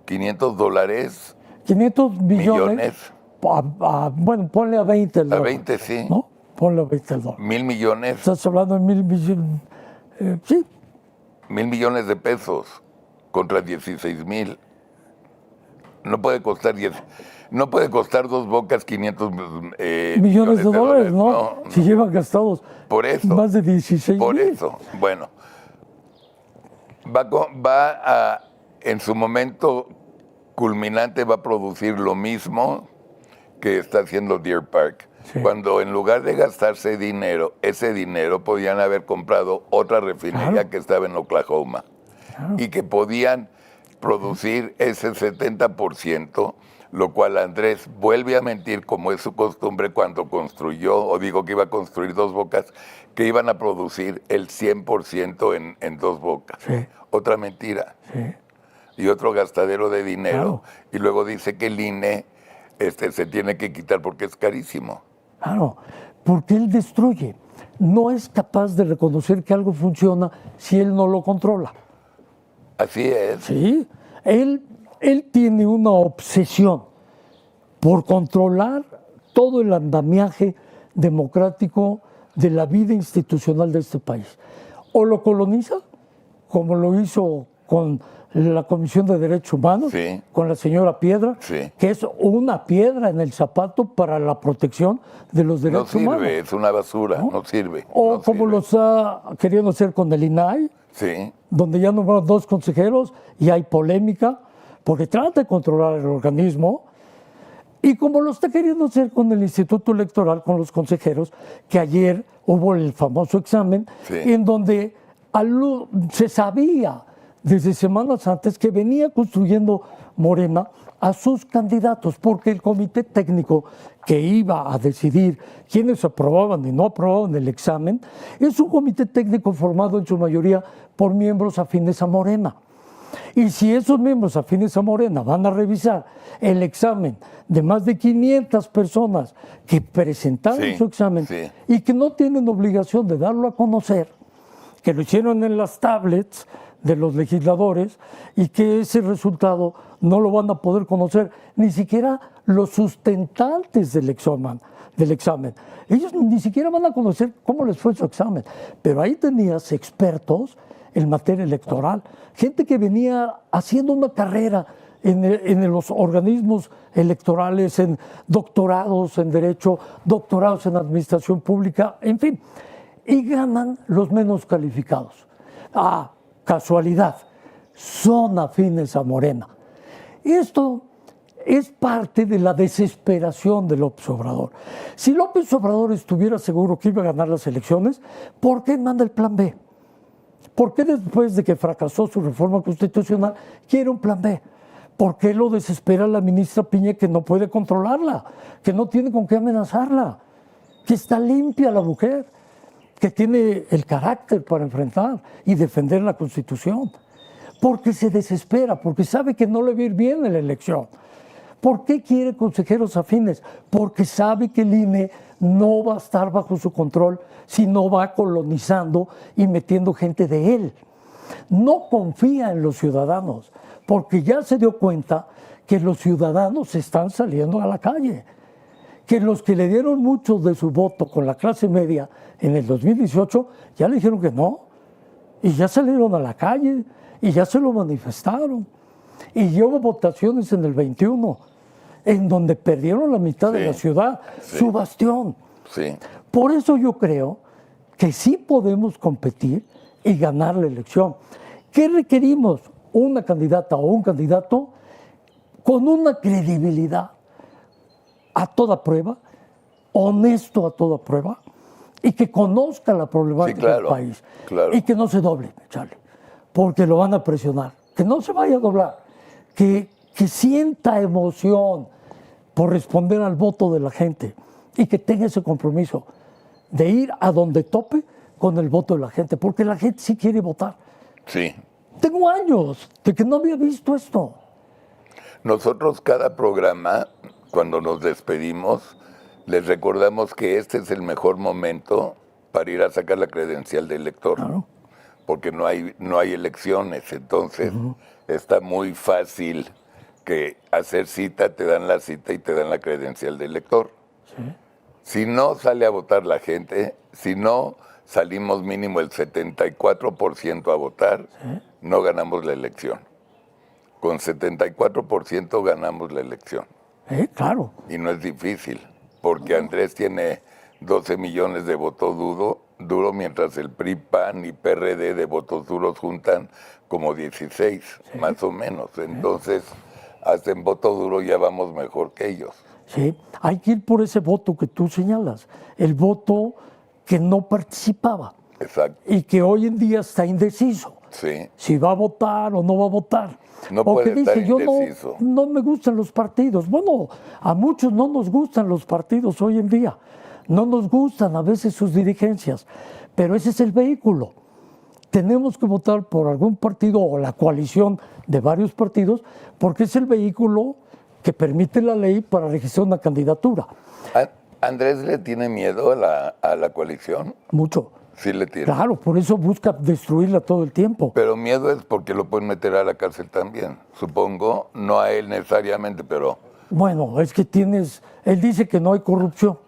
500 dólares, 500 millones. millones, Bueno, ponle a 20 el a dólar. 20 sí, ¿No? Ponle a 20 el dólar. 1,000 millones, Estás hablando de 1,000 millones. Sí, 1,000 millones de pesos contra 16,000. No puede costar no puede costar Dos Bocas 500 millones de dólares, ¿no? No, Si llevan gastados por eso. más de 16 Por mil. eso, bueno, en su momento culminante va a producir lo mismo que está haciendo Deer Park, cuando en lugar de gastarse dinero, ese dinero podían haber comprado otra refinería que estaba en Oklahoma y que podían producir ese 70%, lo cual Andrés vuelve a mentir como es su costumbre cuando construyó, o digo que iba a construir Dos Bocas, que iban a producir el 100% en Dos Bocas. Otra mentira. Y otro gastadero de dinero. Y luego dice que el INE se tiene que quitar porque es carísimo. Claro, porque él destruye. No es capaz de reconocer que algo funciona si él no lo controla. Así es. Sí, él tiene una obsesión por controlar todo el andamiaje democrático de la vida institucional de este país. O lo coloniza, como lo hizo con la Comisión de Derechos Humanos, con la señora Piedra, que es una piedra en el zapato para la protección de los derechos humanos. No sirve, es una basura, no sirve. O no como sirve. lo está queriendo hacer con el INAI, donde ya nombraron 2 consejeros y hay polémica, porque trata de controlar el organismo, y como lo está queriendo hacer con el Instituto Electoral, con los consejeros, que ayer hubo el famoso examen, en donde se sabía desde semanas antes que venía construyendo Morena a sus candidatos, porque el comité técnico que iba a decidir quiénes aprobaban y no aprobaban el examen es un comité técnico formado en su mayoría por miembros afines a Morena. Y si esos miembros afines a Morena van a revisar el examen de más de 500 personas que presentaron su examen y que no tienen obligación de darlo a conocer, que lo hicieron en las tablets de los legisladores y que ese resultado no lo van a poder conocer ni siquiera los sustentantes del examen. Ellos ni siquiera van a conocer cómo les fue su examen. Pero ahí tenías expertos en materia electoral, gente que venía haciendo una carrera en los organismos electorales, en doctorados en Derecho, doctorados en Administración Pública, en fin, y ganan los menos calificados. Casualidad, son afines a Morena. Esto es parte de la desesperación de López Obrador. Si López Obrador estuviera seguro que iba a ganar las elecciones, ¿por qué manda el plan B? ¿Por qué después de que fracasó su reforma constitucional quiere un plan B? ¿Por qué lo desespera la ministra Piña, que no puede controlarla, que no tiene con qué amenazarla, que está limpia la mujer, que tiene el carácter para enfrentar y defender la Constitución? Porque se desespera, porque sabe que no le va a ir bien en la elección. ¿Por qué quiere consejeros afines? Porque sabe que el INE no va a estar bajo su control si no va colonizando y metiendo gente de él. No confía en los ciudadanos, porque ya se dio cuenta que los ciudadanos están saliendo a la calle, que los que le dieron mucho de su voto con la clase media en el 2018 ya le dijeron que no, y ya salieron a la calle, y ya se lo manifestaron. Y hubo votaciones en el 21, en donde perdieron la mitad de la ciudad, su bastión. Por eso yo creo que sí podemos competir y ganar la elección. ¿Qué requerimos? Una candidata o un candidato con una credibilidad a toda prueba, honesto a toda prueba, y que conozca la problemática del país. Y que no se doble, Charlie, porque lo van a presionar. Que no se vaya a doblar, que sienta emoción por responder al voto de la gente y que tenga ese compromiso de ir a donde tope con el voto de la gente, porque la gente sí quiere votar. Tengo años de que no había visto esto. Nosotros cada programa, cuando nos despedimos, les recordamos que este es el mejor momento para ir a sacar la credencial de elector. Porque no hay elecciones, entonces está muy fácil que hacer cita, te dan la cita y te dan la credencial de elector. Si no sale a votar la gente, si no salimos mínimo el 74% a votar, no ganamos la elección. Con 74% ganamos la elección. Claro. Y no es difícil, porque Andrés tiene 12 millones de votos duro, mientras el PRI, PAN y PRD de votos duros juntan como 16, más o menos. Entonces, hasta en voto duro ya vamos mejor que ellos. ¿sí? Hay que ir por ese voto que tú señalas, el voto que no participaba Exacto. y que hoy en día está indeciso. Sí. Si va a votar o no va a votar. No o puede que dice, estar yo indeciso. no me gustan los partidos. Bueno, a muchos no nos gustan los partidos hoy en día. No nos gustan a veces sus dirigencias. Pero ese es el vehículo. Tenemos que votar por algún partido o la coalición de varios partidos porque es el vehículo que permite la ley para registrar una candidatura. ¿Andrés le tiene miedo a la coalición? Mucho. Sí le tiene. Claro, por eso busca destruirla todo el tiempo. Pero miedo es porque lo pueden meter a la cárcel también, supongo, no a él necesariamente, pero... Bueno, es que él dice que no hay corrupción,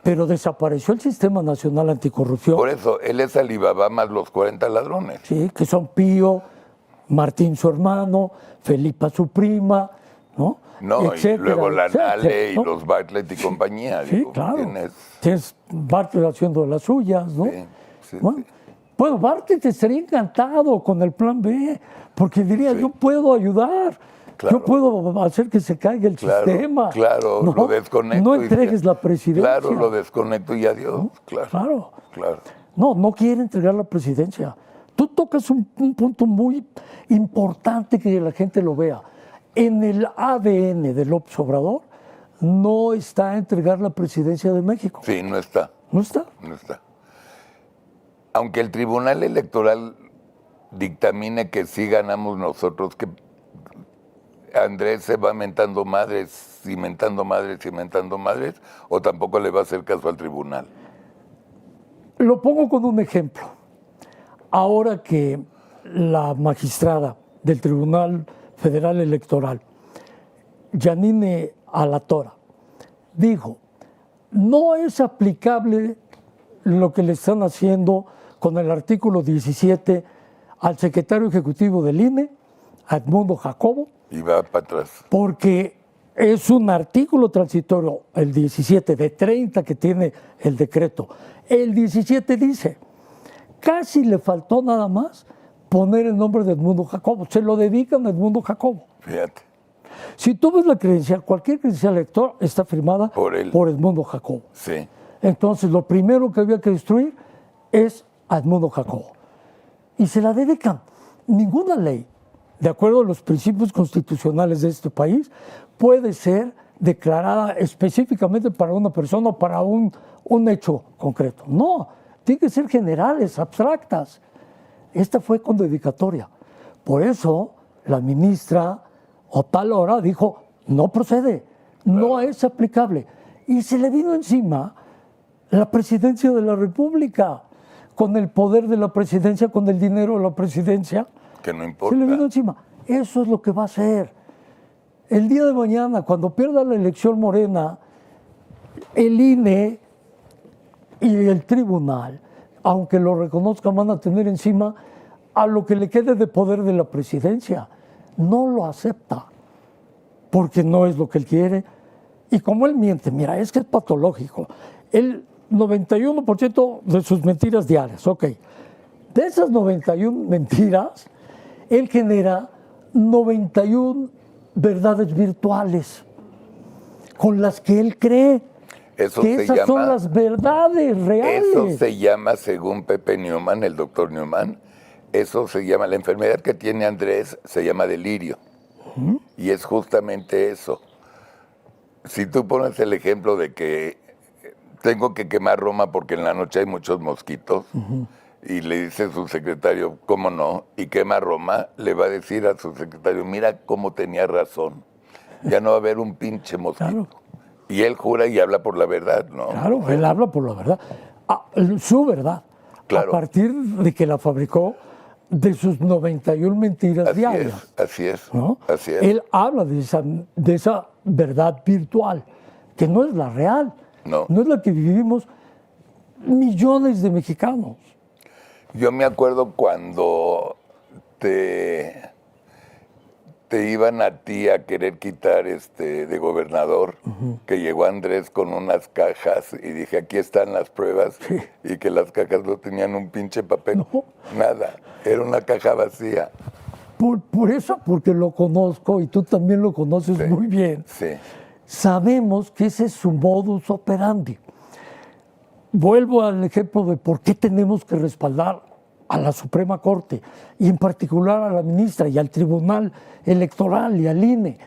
pero desapareció el Sistema Nacional Anticorrupción. Por eso, él es Alibaba más los 40 ladrones. Sí, que son Pío, Martín su hermano, Felipa su prima, ¿no? No, etcétera, y luego la etcétera, Nale ¿no? y los Bartlett y compañía. Sí, digo, claro. tienes- Tienes Bartlett haciendo las suyas, ¿no? Sí, sí, Bueno, sí. bueno, Bartlett estaría encantado con el plan B, porque diría, Sí. yo puedo ayudar, Claro. yo puedo hacer que se caiga el Claro, sistema. claro, ¿no? lo desconecto. No y entregues ya. la presidencia. Claro, lo desconecto y adiós. Claro, Claro. claro. No quiere entregar la presidencia. Tú tocas un punto muy importante que la gente lo vea. En el ADN de López Obrador no está entregar la presidencia de México. Sí, no está, ¿No está? no está. Aunque el Tribunal Electoral dictamine que sí ganamos nosotros, que Andrés se va mentando madres, cimentando madres, cimentando madres, o tampoco le va a hacer caso al tribunal. Lo pongo con un ejemplo. Ahora que la magistrada del Tribunal Federal Electoral, Yanine Alatora, dijo, no es aplicable lo que le están haciendo con el artículo 17 al secretario ejecutivo del INE, a Edmundo Jacobo, Y va para atrás. porque es un artículo transitorio, el 17 de 30 que tiene el decreto. El 17 dice, casi le faltó nada más poner el nombre de Edmundo Jacobo. Se lo dedican a Edmundo Jacobo. Fíjate. Si tú ves la credencial, cualquier credencial electoral está firmada Por él. por Edmundo Jacobo. Sí. Entonces, lo primero que había que destruir es a Edmundo Jacobo. Y se la dedican. Ninguna ley, de acuerdo a los principios constitucionales de este país, puede ser declarada específicamente para una persona o para un hecho concreto. No, tiene que ser generales, abstractas. Esta fue con dedicatoria. Por eso, la ministra Otalora dijo, no procede, no es aplicable. Y se le vino encima la presidencia de la República, con el poder de la presidencia, con el dinero de la presidencia. Que no Se importa. le vino encima. Eso es lo que va a hacer. El día de mañana, cuando pierda la elección Morena, el INE y el tribunal, aunque lo reconozcan, van a tener encima a lo que le quede de poder de la presidencia. No lo acepta, porque no es lo que él quiere. Y como él miente, mira, es que es patológico. El 91% de sus mentiras diarias, ok. De esas 91 mentiras, él genera 91 verdades virtuales con las que él cree Eso que se esas llama- son las verdades reales. Eso se llama, según Pepe Newman, el doctor Newman, eso se llama, la enfermedad que tiene Andrés se llama delirio. Y es justamente eso. Si tú pones el ejemplo de que tengo que quemar Roma porque en la noche hay muchos mosquitos, y le dice su secretario, ¿cómo no? Y quema Roma, le va a decir a su secretario, mira cómo tenía razón, ya no va a haber un pinche mosquito. Claro. Y él jura y habla por la verdad, ¿no? Claro, él habla por la verdad. Su verdad. Claro. A partir de que la fabricó de sus 91 mentiras Así diarias. es, así es, ¿No? así es. Él habla de esa verdad virtual, que no es la real. No. No es la que vivimos millones de mexicanos. Yo me acuerdo cuando te iban a ti a querer quitar de gobernador, que llegó Andrés con unas cajas y dije, aquí están las pruebas, y que las cajas no tenían un pinche papel, No. nada, era una caja vacía. Por eso, porque lo conozco y tú también lo conoces Sí, muy bien. Sí, sabemos que ese es su modus operandi. Vuelvo al ejemplo de por qué tenemos que respaldar a la Suprema Corte y en particular a la ministra y al Tribunal Electoral y al INE,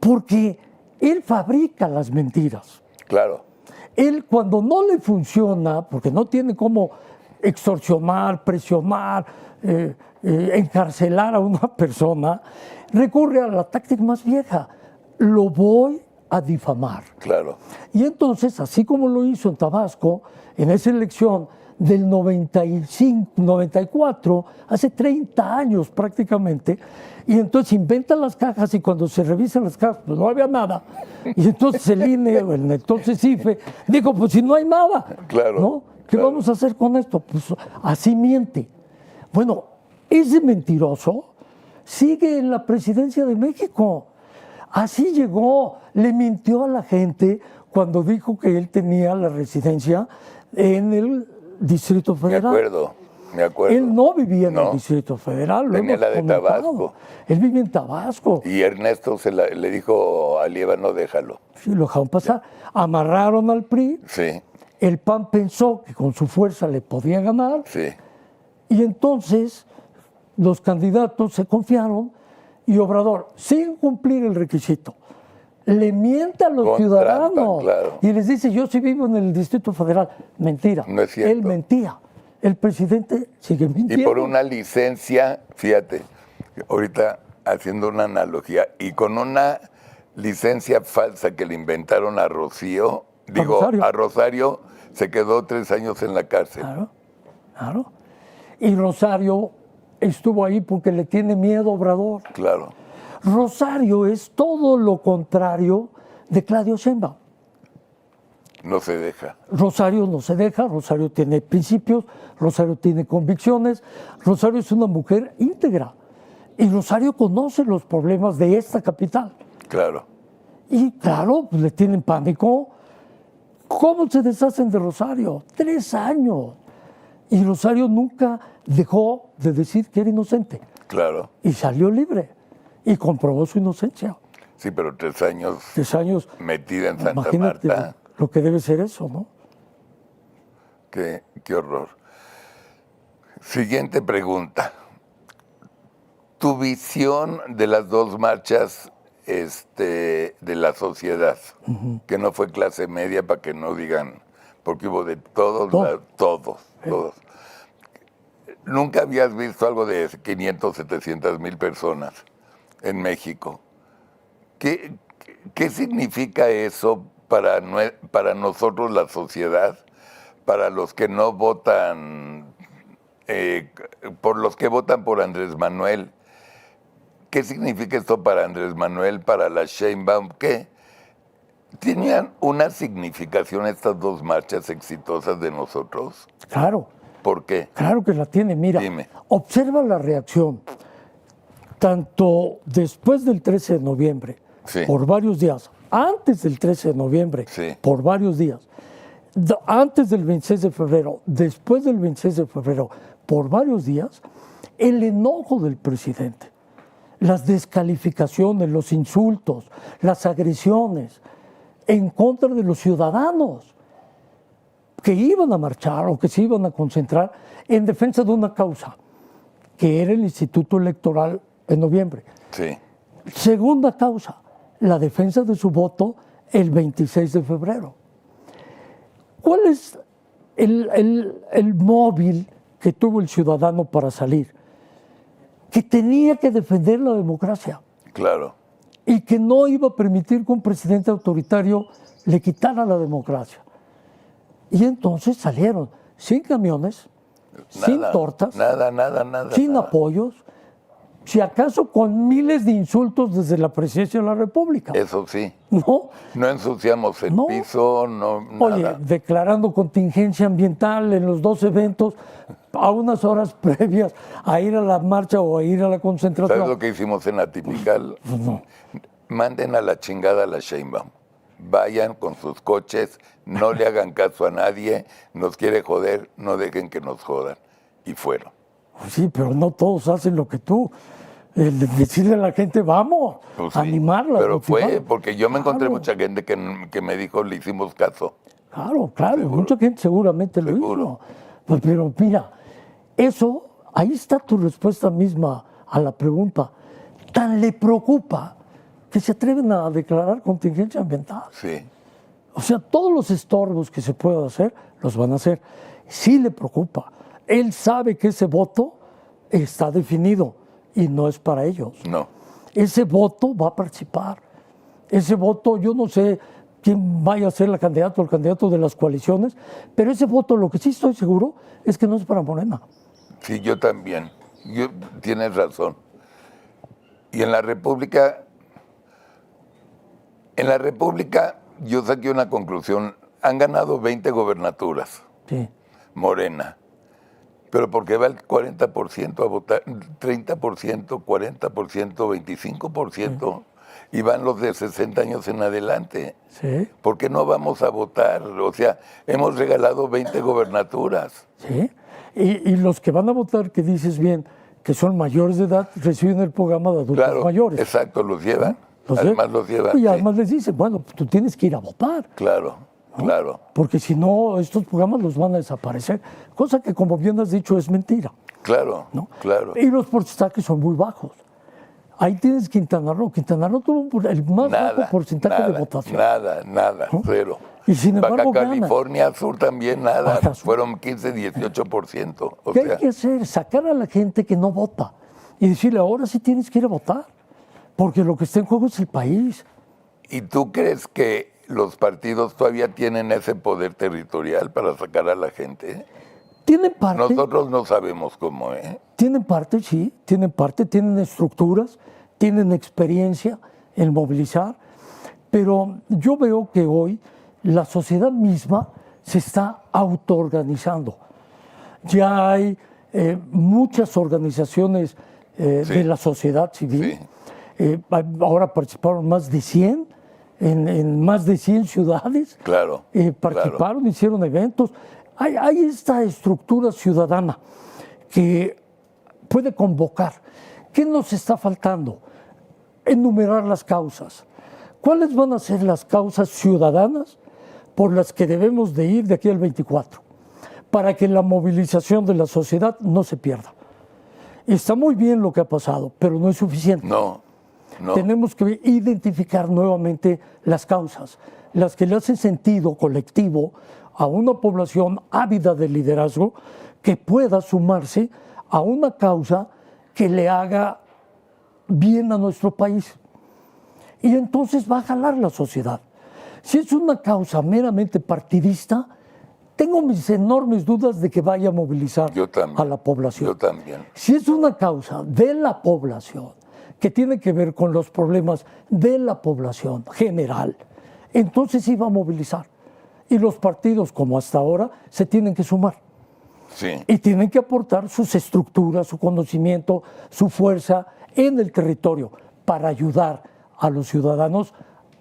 porque él fabrica las mentiras. Claro. Él cuando no le funciona, porque no tiene cómo extorsionar, presionar, encarcelar a una persona, recurre a la táctica más vieja. Lo voy a difamar. Claro. Y entonces, así como lo hizo en Tabasco, en esa elección del 95, 94, hace 30 años prácticamente, y entonces inventan las cajas y cuando se revisan las cajas, pues no había nada. Y entonces el INE, o el entonces IFE, dijo, pues si no hay nada, Claro, ¿no? ¿Qué claro. vamos a hacer con esto? Pues así miente. Bueno, ese mentiroso sigue en la presidencia de México. Así llegó, le mintió a la gente cuando dijo que él tenía la residencia en el Distrito Federal. Me acuerdo. Él no vivía en No. el Distrito Federal, lo Tenía hemos la de comentado. Tabasco. Él vivía en Tabasco. Y Ernesto le dijo a Líbano, déjalo. Sí, lo dejaron pasar. Amarraron al PRI. Sí, El PAN pensó que con su fuerza le podía ganar. sí. Y entonces los candidatos se confiaron y Obrador, sin cumplir el requisito, le miente a los Con ciudadanos trampa, claro. y les dice, yo sí vivo en el Distrito Federal. Mentira. No es cierto. Él mentía. El presidente sigue mintiendo. Y por una licencia, fíjate, ahorita haciendo una analogía, y con una licencia falsa que le inventaron a Rocío, Rosario. a Rosario, se quedó 3 años en la cárcel. Claro, claro. Y Rosario estuvo ahí porque le tiene miedo a Obrador. Claro. Rosario es todo lo contrario de Claudio Sheinbaum. No se deja. Rosario no se deja, Rosario tiene principios, Rosario tiene convicciones, Rosario es una mujer íntegra y Rosario conoce los problemas de esta capital. Claro. Y claro, pues le tienen pánico. ¿Cómo se deshacen de Rosario? 3 años. Y Rosario nunca dejó de decir que era inocente. Claro. Y salió libre. Y comprobó su inocencia. Sí, pero 3 años 3 años. metida en Santa Imagínate Marta. lo que debe ser eso, ¿no? Qué horror. Siguiente pregunta. Tu visión de las 2 marchas de la sociedad, que no fue clase media, para que no digan, porque hubo de todos, todos. Nunca habías visto algo de 500, 700 mil personas en México. ¿Qué significa eso para nosotros, la sociedad, para los que no votan, por los que votan por Andrés Manuel? ¿Qué significa esto para Andrés Manuel, para la Sheinbaum? ¿Qué? ¿Tenían una significación estas 2 marchas exitosas de nosotros? Claro. ¿Por qué? Claro que la tiene. Mira, Dime. observa la reacción. Tanto después del 13 de noviembre, Sí. por varios días, antes del 13 de noviembre, Sí. por varios días, antes del 26 de febrero, después del 26 de febrero, por varios días, el enojo del presidente, las descalificaciones, los insultos, las agresiones en contra de los ciudadanos que iban a marchar o que se iban a concentrar en defensa de una causa, que era el Instituto Electoral en noviembre. Sí. Segunda causa, la defensa de su voto el 26 de febrero. ¿Cuál es el móvil que tuvo el ciudadano para salir? Que tenía que defender la democracia Claro. y que no iba a permitir que un presidente autoritario le quitara la democracia. Y entonces salieron sin camiones, sin tortas, Nada. sin apoyos, si acaso con miles de insultos desde la presidencia de la República. Eso sí. ¿No? No ensuciamos el No. piso, no Oye, nada. declarando contingencia ambiental en los 2 eventos a unas horas previas a ir a la marcha o a ir a la concentración. ¿Sabes lo que hicimos en Atipical? Pues no. Manden a la chingada a la Sheinbaum. Vayan con sus coches, no le hagan caso a nadie, nos quiere joder, no dejen que nos jodan. Y fueron. Sí, pero no todos hacen lo que tú. el decirle a la gente, vamos, Pues sí, animarla. pero fue, motivarla. porque yo me encontré Claro. mucha gente que me dijo, le hicimos caso. Claro, claro, Seguro. mucha gente seguramente lo Seguro. hizo. Pero mira, eso, ahí está tu respuesta misma a la pregunta. Tan le preocupa que se atreven a declarar contingencia ambiental. Sí, O sea, todos los estorbos que se puedan hacer, los van a hacer. Sí le preocupa. Él sabe que ese voto está definido y no es para ellos. no. Ese voto va a participar. Ese voto, yo no sé quién vaya a ser la candidata o el candidato de las coaliciones, pero ese voto, lo que sí estoy seguro, es que no es para Morena. Sí, yo también. Tienes razón. Y en la República yo saqué una conclusión. Han ganado 20 gobernaturas, Sí. Morena. Pero porque va el 40% a votar, 30%, 40%, 25%, y van los de 60 años en adelante. Sí, ¿Por qué no vamos a votar? O sea, hemos regalado 20 gobernaturas. sí. Y los que van a votar, que dices bien, que son mayores de edad, reciben el programa de adultos Claro, mayores. exacto, los llevan. Los Además lle- los llevan. Y sí. además les dicen, bueno, tú tienes que ir a votar. Claro, claro, Porque si no, estos programas los van a desaparecer. Cosa que, como bien has dicho, es mentira. claro, ¿No? claro. Y los porcentajes son muy bajos. Ahí tienes Quintana Roo. Quintana Roo tuvo el más bajo porcentaje de votación. Nada, cero. Y sin embargo Baja gana. California Sur también nada. Baja Sur. Fueron 15, 18%. O ¿Qué sea, hay que hacer? Sacar a la gente que no vota y decirle, ahora sí tienes que ir a votar. Porque lo que está en juego es el país. ¿y tú crees que los partidos todavía tienen ese poder territorial para sacar a la gente? Tienen parte, Nosotros no sabemos cómo, ¿eh? tienen parte, sí, tienen estructuras, tienen experiencia en movilizar, pero yo veo que hoy la sociedad misma se está autoorganizando. Ya hay muchas organizaciones de la sociedad civil. Sí. Ahora participaron más de 100 en más de 100 ciudades. Claro, Participaron, hicieron eventos. Hay esta estructura ciudadana que puede convocar. ¿Qué nos está faltando? Enumerar las causas. ¿Cuáles van a ser las causas ciudadanas por las que debemos de ir de aquí al 24? Para que la movilización de la sociedad no se pierda. Está muy bien lo que ha pasado, pero no es suficiente. No. Tenemos que identificar nuevamente las causas, las que le hacen sentido colectivo a una población ávida de liderazgo que pueda sumarse a una causa que le haga bien a nuestro país. Y entonces va a jalar la sociedad. Si es una causa meramente partidista, tengo mis enormes dudas de que vaya a movilizar a la población. Yo también. Si es una causa de la población, que tiene que ver con los problemas de la población general, entonces sí va a movilizar. Y los partidos, como hasta ahora, se tienen que sumar. Sí. Y tienen que aportar sus estructuras, su conocimiento, su fuerza en el territorio para ayudar a los ciudadanos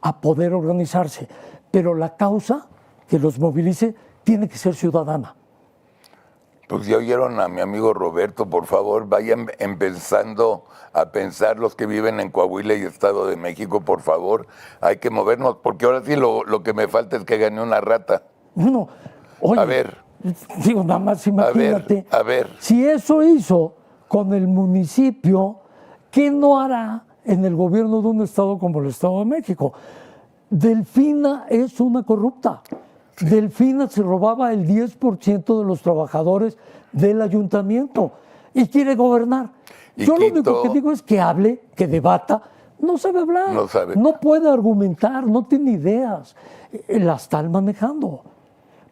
a poder organizarse. Pero la causa que los movilice tiene que ser ciudadana. Pues ya oyeron a mi amigo Roberto, por favor, vayan empezando a pensar los que viven en Coahuila y Estado de México, por favor, hay que movernos, porque ahora sí lo que me falta es que gane una rata. Bueno, oye, A ver. Digo, nada más imagínate. A ver. Si eso hizo con el municipio, ¿qué no hará en el gobierno de un estado como el Estado de México? Delfina es una corrupta. Sí. Delfina se robaba el 10% de los trabajadores del ayuntamiento y quiere gobernar. Yo lo único que digo es que hable, que debata. No sabe hablar, no sabe. No puede argumentar, no tiene ideas. La están manejando.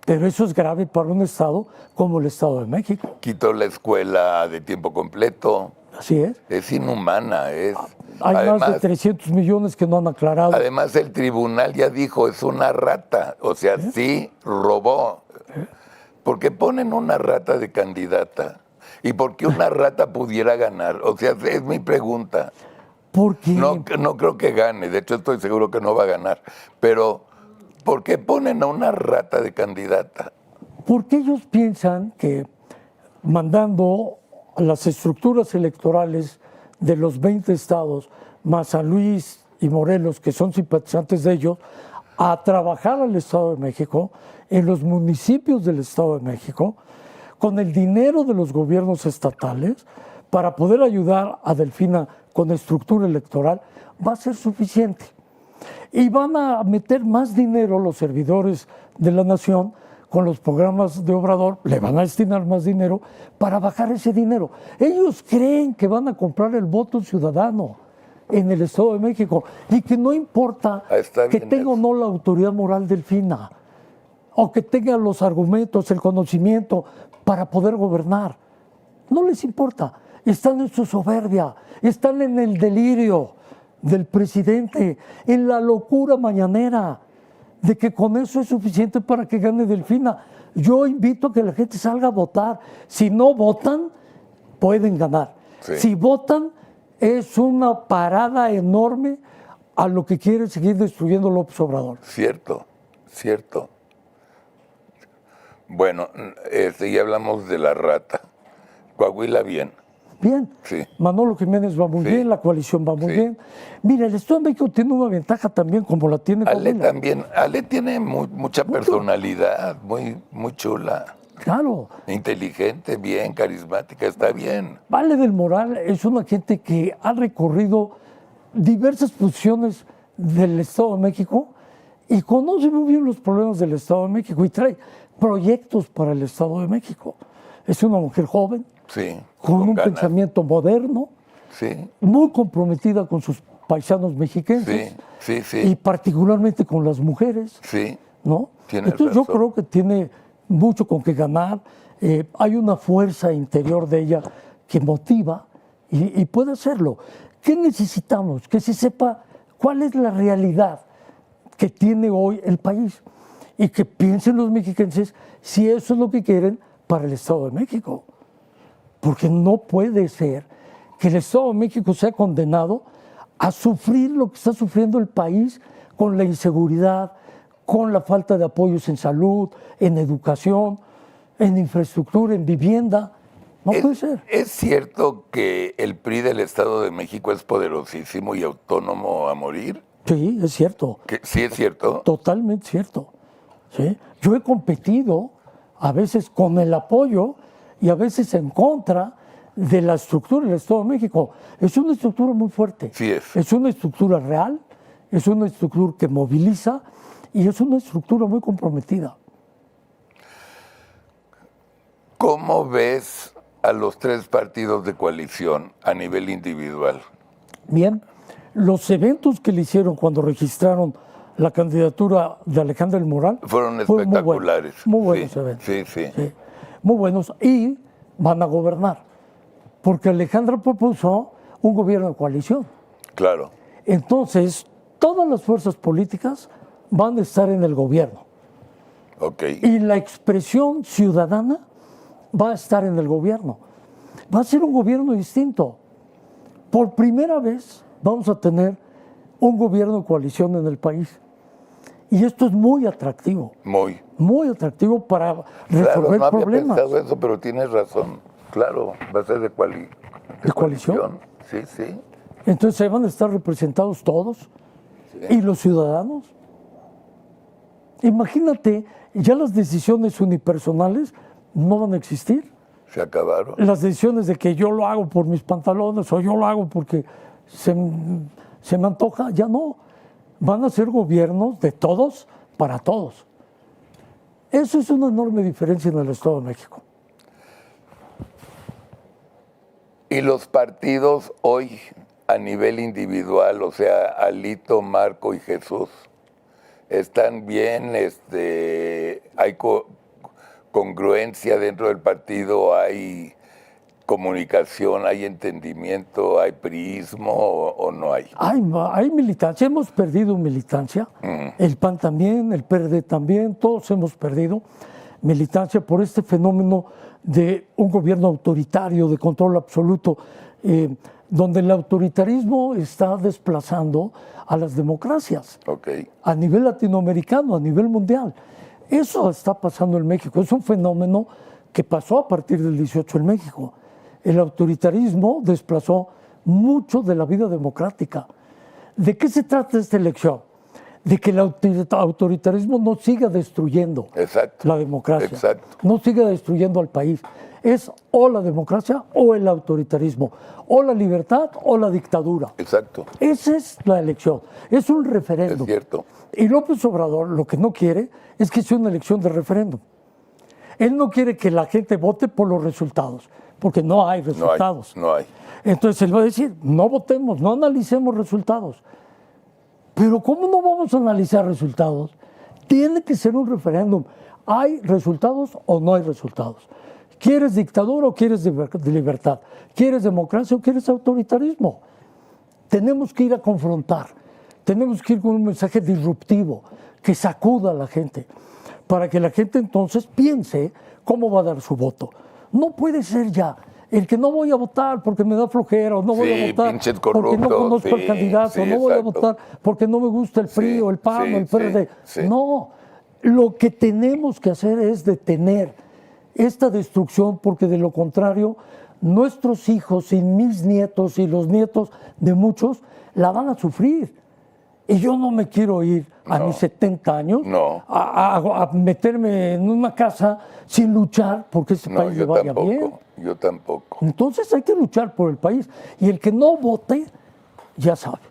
Pero eso es grave para un estado como el Estado de México. Quitó la escuela de tiempo completo. Así es. Es inhumana. Hay además, más de 300 millones que no han aclarado. Además, el tribunal ya dijo, es una rata. O sea, sí robó. ¿Por qué ponen una rata de candidata? ¿Y por qué una rata pudiera ganar? O sea, es mi pregunta. ¿Por qué? No creo que gane. De hecho, estoy seguro que no va a ganar. Pero, ¿por qué ponen a una rata de candidata? Porque ellos piensan que mandando a las estructuras electorales de los 20 estados, más San Luis y Morelos, que son simpatizantes de ellos, a trabajar al Estado de México, en los municipios del Estado de México, con el dinero de los gobiernos estatales, para poder ayudar a Delfina con estructura electoral, va a ser suficiente. Y van a meter más dinero los servidores de la nación con los programas de Obrador, le van a destinar más dinero para bajar ese dinero. Ellos creen que van a comprar el voto ciudadano en el Estado de México y que no importa que tenga o no la autoridad moral Delfina o que tenga los argumentos, el conocimiento para poder gobernar. No les importa. Están en su soberbia, están en el delirio del presidente, en la locura mañanera de que con eso es suficiente para que gane Delfina. Yo invito a que la gente salga a votar. Si no votan, pueden ganar. Sí. Si votan, es una parada enorme a lo que quiere seguir destruyendo López Obrador. Cierto, cierto. Bueno, ya hablamos de la rata. Coahuila bien. Bien. Sí. Manolo Jiménez va muy bien, la coalición va muy bien. Mira, el Estado de México tiene una ventaja también, como la tiene Ale Coahuila. también. Ale tiene mucha personalidad, muy chula. Claro. Inteligente, bien, carismática, está bien. Ale del Moral es una gente que ha recorrido diversas posiciones del Estado de México y conoce muy bien los problemas del Estado de México y trae proyectos para el Estado de México. Es una mujer joven, Sí, con un ganas. pensamiento moderno, Sí, muy comprometida con sus paisanos mexiquenses sí. y particularmente con las mujeres, Sí, ¿no? tienes Entonces yo razón. creo que tiene mucho con qué ganar, hay una fuerza interior de ella que motiva y puede hacerlo. ¿Qué necesitamos? Que se sepa cuál es la realidad que tiene hoy el país y que piensen los mexiquenses si eso es lo que quieren para el Estado de México. Porque no puede ser que el Estado de México sea condenado a sufrir lo que está sufriendo el país con la inseguridad, con la falta de apoyos en salud, en educación, en infraestructura, en vivienda. No puede ser. ¿Es cierto que el PRI del Estado de México es poderosísimo y autónomo a morir? Sí, es cierto. ¿Sí es cierto? Totalmente cierto. ¿Sí? Yo he competido a veces con el apoyo y a veces en contra de la estructura del Estado de México. Es una estructura muy fuerte. Sí es. Es una estructura real, es una estructura que moviliza y es una estructura muy comprometida. ¿Cómo ves a los tres partidos de coalición a nivel individual? Bien, los eventos que le hicieron cuando registraron la candidatura de Alejandra del Moral Fueron espectaculares. Muy buenos Sí, eventos. sí. Muy buenos y van a gobernar. Porque Alejandra propuso un gobierno de coalición. Claro. Entonces, todas las fuerzas políticas van a estar en el gobierno. Ok. Y la expresión ciudadana va a estar en el gobierno. Va a ser un gobierno distinto. Por primera vez vamos a tener un gobierno de coalición en el país. Y esto es muy atractivo. Muy atractivo para resolver no había problemas. pensado eso, pero tienes razón. Claro, va a ser de coalición. Sí. Entonces ahí van a estar representados todos y los ciudadanos. Imagínate, ya las decisiones unipersonales no van a existir. Se acabaron. Las decisiones de que yo lo hago por mis pantalones o yo lo hago porque se me antoja, ya no. Van a ser gobiernos de todos para todos. Eso es una enorme diferencia en el Estado de México. Y los partidos hoy a nivel individual, o sea, Alito, Marco y Jesús, están bien, hay congruencia dentro del partido, hay comunicación, hay entendimiento, hay priismo o no hay. Hay militancia, hemos perdido militancia, el PAN también, el PRD también, todos hemos perdido militancia por este fenómeno de un gobierno autoritario, de control absoluto, donde el autoritarismo está desplazando a las democracias a nivel latinoamericano, a nivel mundial. Eso está pasando en México, es un fenómeno que pasó a partir del 18 en México. El autoritarismo desplazó mucho de la vida democrática. ¿De qué se trata esta elección? De que el autoritarismo no siga destruyendo Exacto. la democracia, Exacto. no siga destruyendo al país. Es o la democracia o el autoritarismo, o la libertad o la dictadura. Exacto. Esa es la elección, es un referéndum. Es cierto. Y López Obrador lo que no quiere es que sea una elección de referéndum. Él no quiere que la gente vote por los resultados, porque no hay resultados. No hay. Entonces él va a decir, no votemos, no analicemos resultados. Pero ¿cómo no vamos a analizar resultados? Tiene que ser un referéndum. ¿Hay resultados o no hay resultados? ¿Quieres dictadura o quieres libertad? ¿Quieres democracia o quieres autoritarismo? Tenemos que ir a confrontar. Tenemos que ir con un mensaje disruptivo que sacuda a la gente, para que la gente entonces piense cómo va a dar su voto. No puede ser ya el que no voy a votar porque me da flojera, o no voy a votar porque no conozco al candidato, no voy a votar porque no me gusta el PRI o el PAN o el PRD. No, lo que tenemos que hacer es detener esta destrucción, porque de lo contrario, nuestros hijos y mis nietos y los nietos de muchos la van a sufrir. Y yo no me quiero ir a mis 70 años a meterme en una casa sin luchar porque ese país le vaya bien. Yo tampoco. Entonces hay que luchar por el país. Y el que no vote, ya sabe.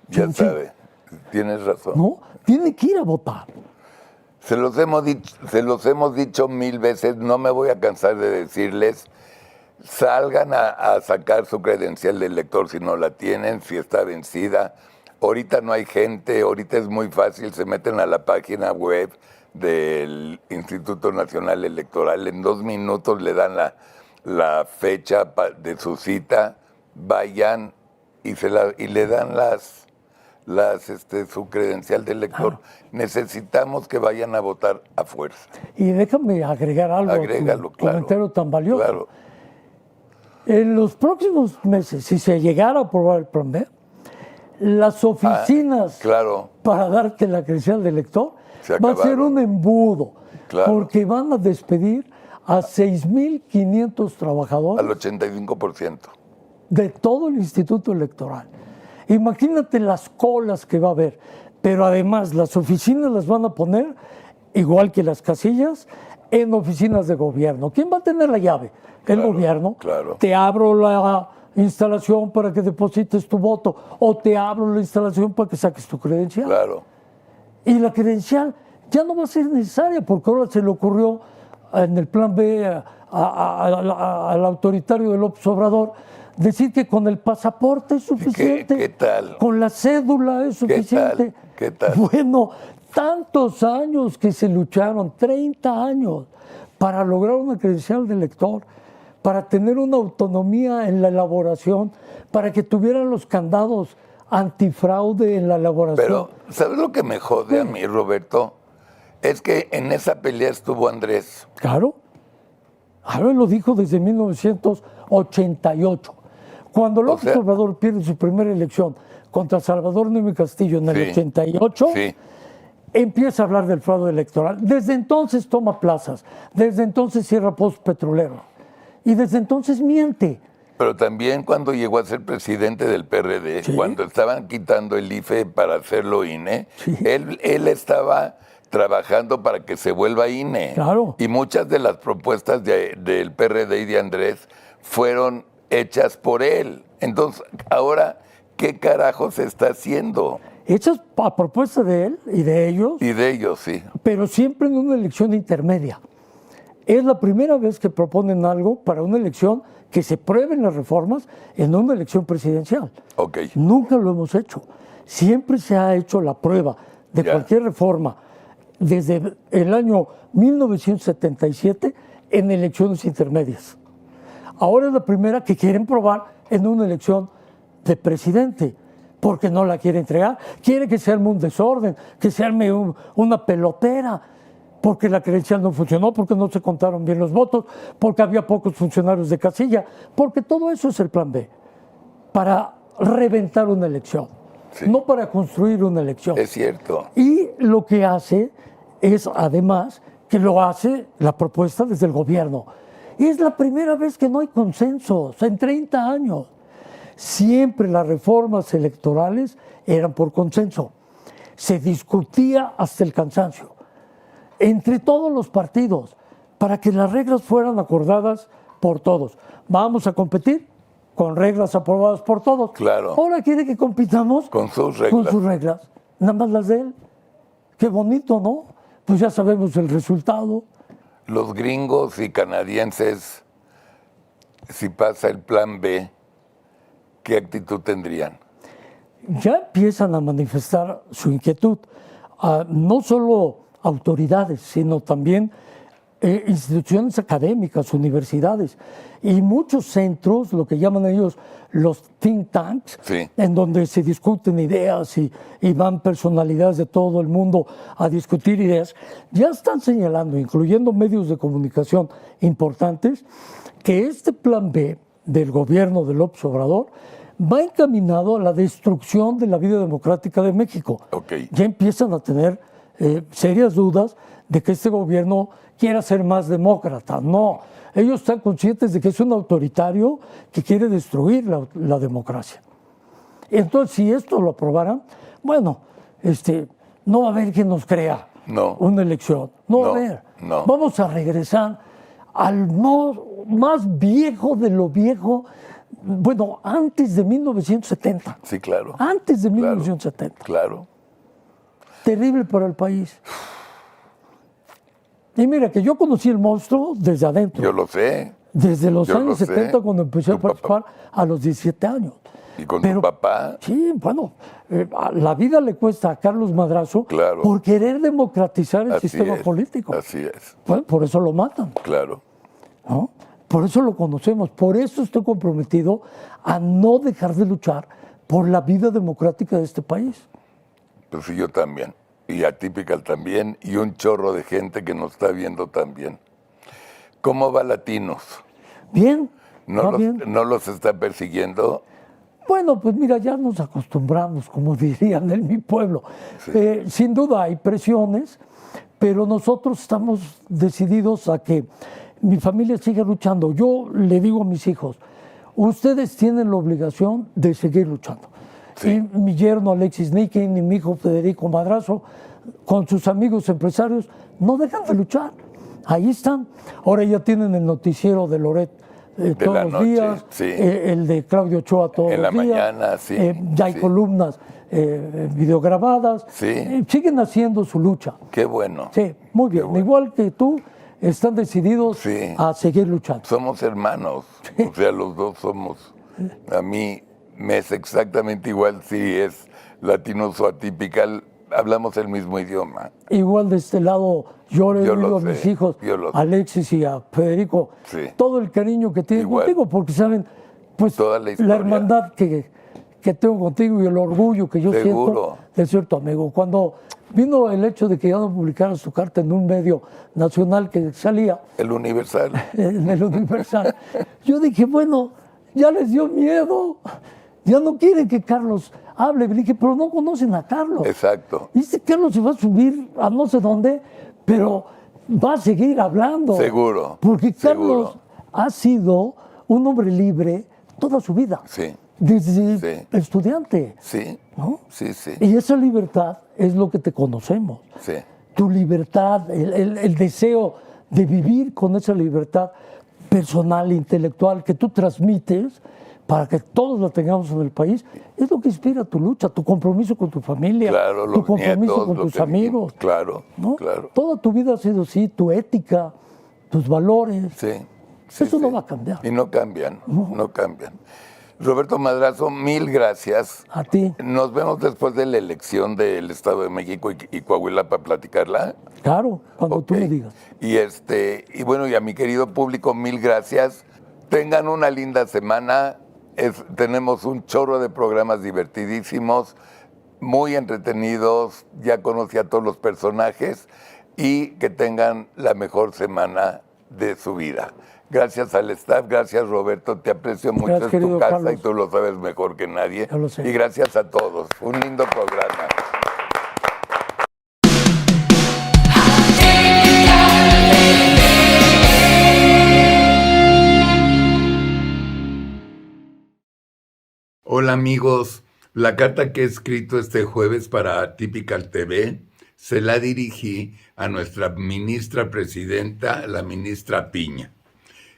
Ya sabe. Tienes razón. No, tiene que ir a votar. Se los hemos dicho 1000 veces, no me voy a cansar de decirles, salgan a sacar su credencial de elector si no la tienen, si está vencida. Ahorita no hay gente, ahorita es muy fácil, se meten a la página web del Instituto Nacional Electoral, en 2 minutos le dan la fecha de su cita, vayan y le dan su credencial de elector. Necesitamos que vayan a votar a fuerza. Y déjame agregar algo a tu comentario tan valioso. Claro. En los próximos meses, si se llegara a aprobar el Plan B, las oficinas para darte la credencial de elector va a ser un embudo, porque van a despedir a 6,500 trabajadores. Al 85%. De todo el Instituto Electoral. Imagínate las colas que va a haber, pero además las oficinas las van a poner, igual que las casillas, en oficinas de gobierno. ¿Quién va a tener la llave? El gobierno. Claro. Te abro la instalación para que deposites tu voto, o te abro la instalación para que saques tu credencial. Claro. Y la credencial ya no va a ser necesaria, porque ahora se le ocurrió en el Plan B al autoritario de López Obrador decir que con el pasaporte es suficiente. ¿Qué tal? Con la cédula es suficiente. ¿Qué tal? Bueno, tantos años que se lucharon, 30 años, para lograr una credencial de elector, para tener una autonomía en la elaboración, para que tuvieran los candados antifraude en la elaboración. Pero, ¿sabes lo que me jode a mí, Roberto? Es que en esa pelea estuvo Andrés. Claro. Ahora lo dijo desde 1988. Cuando López Obrador pierde su primera elección contra Salvador Noé Castillo en el 88, empieza a hablar del fraude electoral. Desde entonces toma plazas, desde entonces cierra pozos petroleros y desde entonces miente. Pero también cuando llegó a ser presidente del PRD, cuando estaban quitando el IFE para hacerlo INE, él estaba trabajando para que se vuelva INE. Claro. Y muchas de las propuestas del PRD y de Andrés fueron hechas por él. Entonces, ahora, ¿qué carajo se está haciendo? Hechas a propuesta de él y de ellos. Y de ellos, sí. Pero siempre en una elección intermedia. Es la primera vez que proponen algo para una elección que se prueben las reformas en una elección presidencial. Nunca lo hemos hecho. Siempre se ha hecho la prueba de cualquier reforma desde el año 1977 en elecciones intermedias. Ahora es la primera que quieren probar en una elección de presidente, porque no la quiere entregar. Quiere que se arme un desorden, que se arme una pelotera, porque la credencial no funcionó, porque no se contaron bien los votos, porque había pocos funcionarios de casilla, porque todo eso es el Plan B, para reventar una elección, no para construir una elección. Es cierto. Y lo que hace es, además, que lo hace la propuesta desde el gobierno. Y es la primera vez que no hay consensos en 30 años. siempre las reformas electorales eran por consenso. Se discutía hasta el cansancio, entre todos los partidos, para que las reglas fueran acordadas por todos. Vamos a competir con reglas aprobadas por todos. Claro. Ahora quiere que compitamos Con sus reglas. con sus reglas, nada más las de él. Qué bonito, ¿no? Pues ya sabemos el resultado. Los gringos y canadienses, si pasa el plan B, ¿qué actitud tendrían? Ya empiezan a manifestar su inquietud. No solo autoridades, sino también instituciones académicas, universidades y muchos centros, lo que llaman ellos los think tanks, Sí. en donde se discuten ideas y van personalidades de todo el mundo a discutir ideas, ya están señalando, incluyendo medios de comunicación importantes, que este plan B del gobierno de López Obrador va encaminado a la destrucción de la vida democrática de México. Ok. Ya empiezan a tener serias dudas de que este gobierno quiera ser más demócrata. No, ellos están conscientes de que es un autoritario que quiere destruir la democracia. Entonces, si esto lo aprobaran, bueno, no va a haber quien nos crea No. una elección. No va a haber. No. Vamos a regresar al más viejo de lo viejo, bueno, antes de 1970. Sí, claro. Antes de Claro. 1970. Claro. Terrible para el país. Y mira que yo conocí el monstruo desde adentro. Yo lo sé. Desde los yo lo años sé. 70, cuando empecé a Tu papá. participar a los 17 años. Y con Pero- tu papá. Sí, bueno, la vida le cuesta a Carlos Madrazo Claro. por querer democratizar el Así sistema es, político. Así es. Bueno, por eso lo matan, Claro. ¿no? Por eso lo conocemos, por eso estoy comprometido a no dejar de luchar por la vida democrática de este país. Pues sí, yo también. Y Atypical también. Y un chorro de gente que nos está viendo también. ¿Cómo va Latinos? Bien, ¿No, va los, bien. ¿No los está persiguiendo? Bueno, pues mira, ya nos acostumbramos, como dirían en mi pueblo. Sin duda hay presiones, pero nosotros estamos decididos a que mi familia siga luchando. Yo le digo a mis hijos, ustedes tienen la obligación de seguir luchando. Sí. Y mi yerno Alexis Nikin y mi hijo Federico Madrazo, con sus amigos empresarios, no dejan de luchar. Ahí están. Ahora ya tienen el noticiero de Loret todos la los noche, días, sí. El de Claudio Ochoa todos En los la días. mañana, sí, Ya hay sí. columnas videograbadas. Sí. Siguen haciendo su lucha. Qué bueno. Sí, muy bien. bueno. Igual que tú, están decididos Sí. a seguir luchando. Somos hermanos. O sea, los dos somos. A mí me es exactamente igual si es Latinos o Atypical. Hablamos el mismo idioma. Igual de este lado, yo le Yo lo digo a sé, mis hijos, yo lo sé. a Alexis y a Federico, Sí. todo el cariño que tienen Igual. contigo, porque saben, pues, Toda la historia. hermandad que tengo contigo y el orgullo que yo Seguro. siento de ser tu amigo. Cuando vino el hecho de que ya no publicaras tu carta en un medio nacional que salía El Universal. en el Universal, yo dije, bueno, ya les dio miedo, ya no quieren que Carlos hable. Le dije, pero no conocen a Carlos. Exacto. Dice Carlos se va a subir a no sé dónde, pero va a seguir hablando. Seguro, Porque Carlos seguro. ha sido un hombre libre toda su vida. Sí. Desde Sí. estudiante. Sí. ¿No? Sí, sí. Y esa libertad es lo que te conocemos. Sí. Tu libertad, el deseo de vivir con esa libertad personal, intelectual que tú transmites para que todos la tengamos en el país, es lo que inspira tu lucha, tu compromiso con tu familia, Claro, tu los compromiso nietos, con los tus que amigos. Claro, ¿No? claro. Toda tu vida ha sido así, tu ética, tus valores. Sí. sí, Eso no sí. va a cambiar. Y no cambian, no cambian. Roberto Madrazo, mil gracias. A ti, Nos vemos después de la elección del Estado de México y Coahuila para platicarla. claro, cuando tú Ok. me digas. Y bueno, y a mi querido público, mil gracias. Tengan una linda semana. Tenemos un chorro de programas divertidísimos, muy entretenidos. Ya conocí a todos los personajes y que tengan la mejor semana de su vida. Gracias al staff, gracias Roberto, te aprecio mucho, Gracias, es tu querido casa Carlos. y tú lo sabes mejor que nadie. Yo lo sé. Y gracias a todos, un lindo programa. Hola amigos, la carta que he escrito este jueves para Typical TV se la dirigí a nuestra ministra presidenta, la ministra Piña.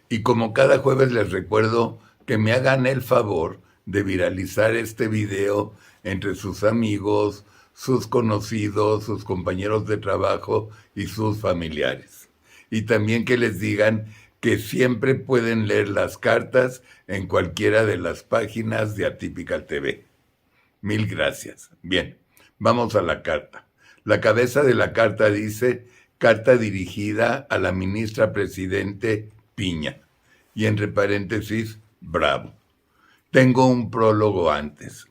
Y como cada jueves les recuerdo que me hagan el favor de viralizar este video entre sus amigos, sus conocidos, sus compañeros de trabajo y sus familiares. Y también que les digan que siempre pueden leer las cartas en cualquiera de las páginas de Atypical TV. Mil gracias. Bien, vamos a la carta. La cabeza de la carta dice, carta dirigida a la ministra presidente Piña. Y entre paréntesis, bravo. Tengo un prólogo antes.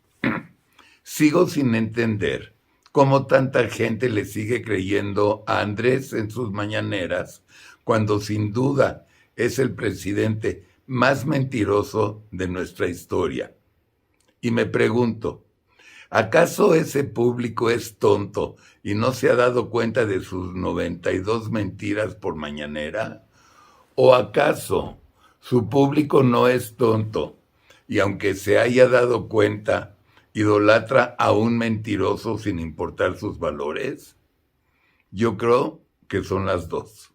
Sigo sin entender cómo tanta gente le sigue creyendo a Andrés en sus mañaneras, cuando sin duda es el presidente más mentiroso de nuestra historia. Y me pregunto, ¿acaso ese público es tonto y no se ha dado cuenta de sus 92 mentiras por mañanera? ¿O acaso su público no es tonto y aunque se haya dado cuenta, idolatra a un mentiroso sin importar sus valores? Yo creo que son las dos.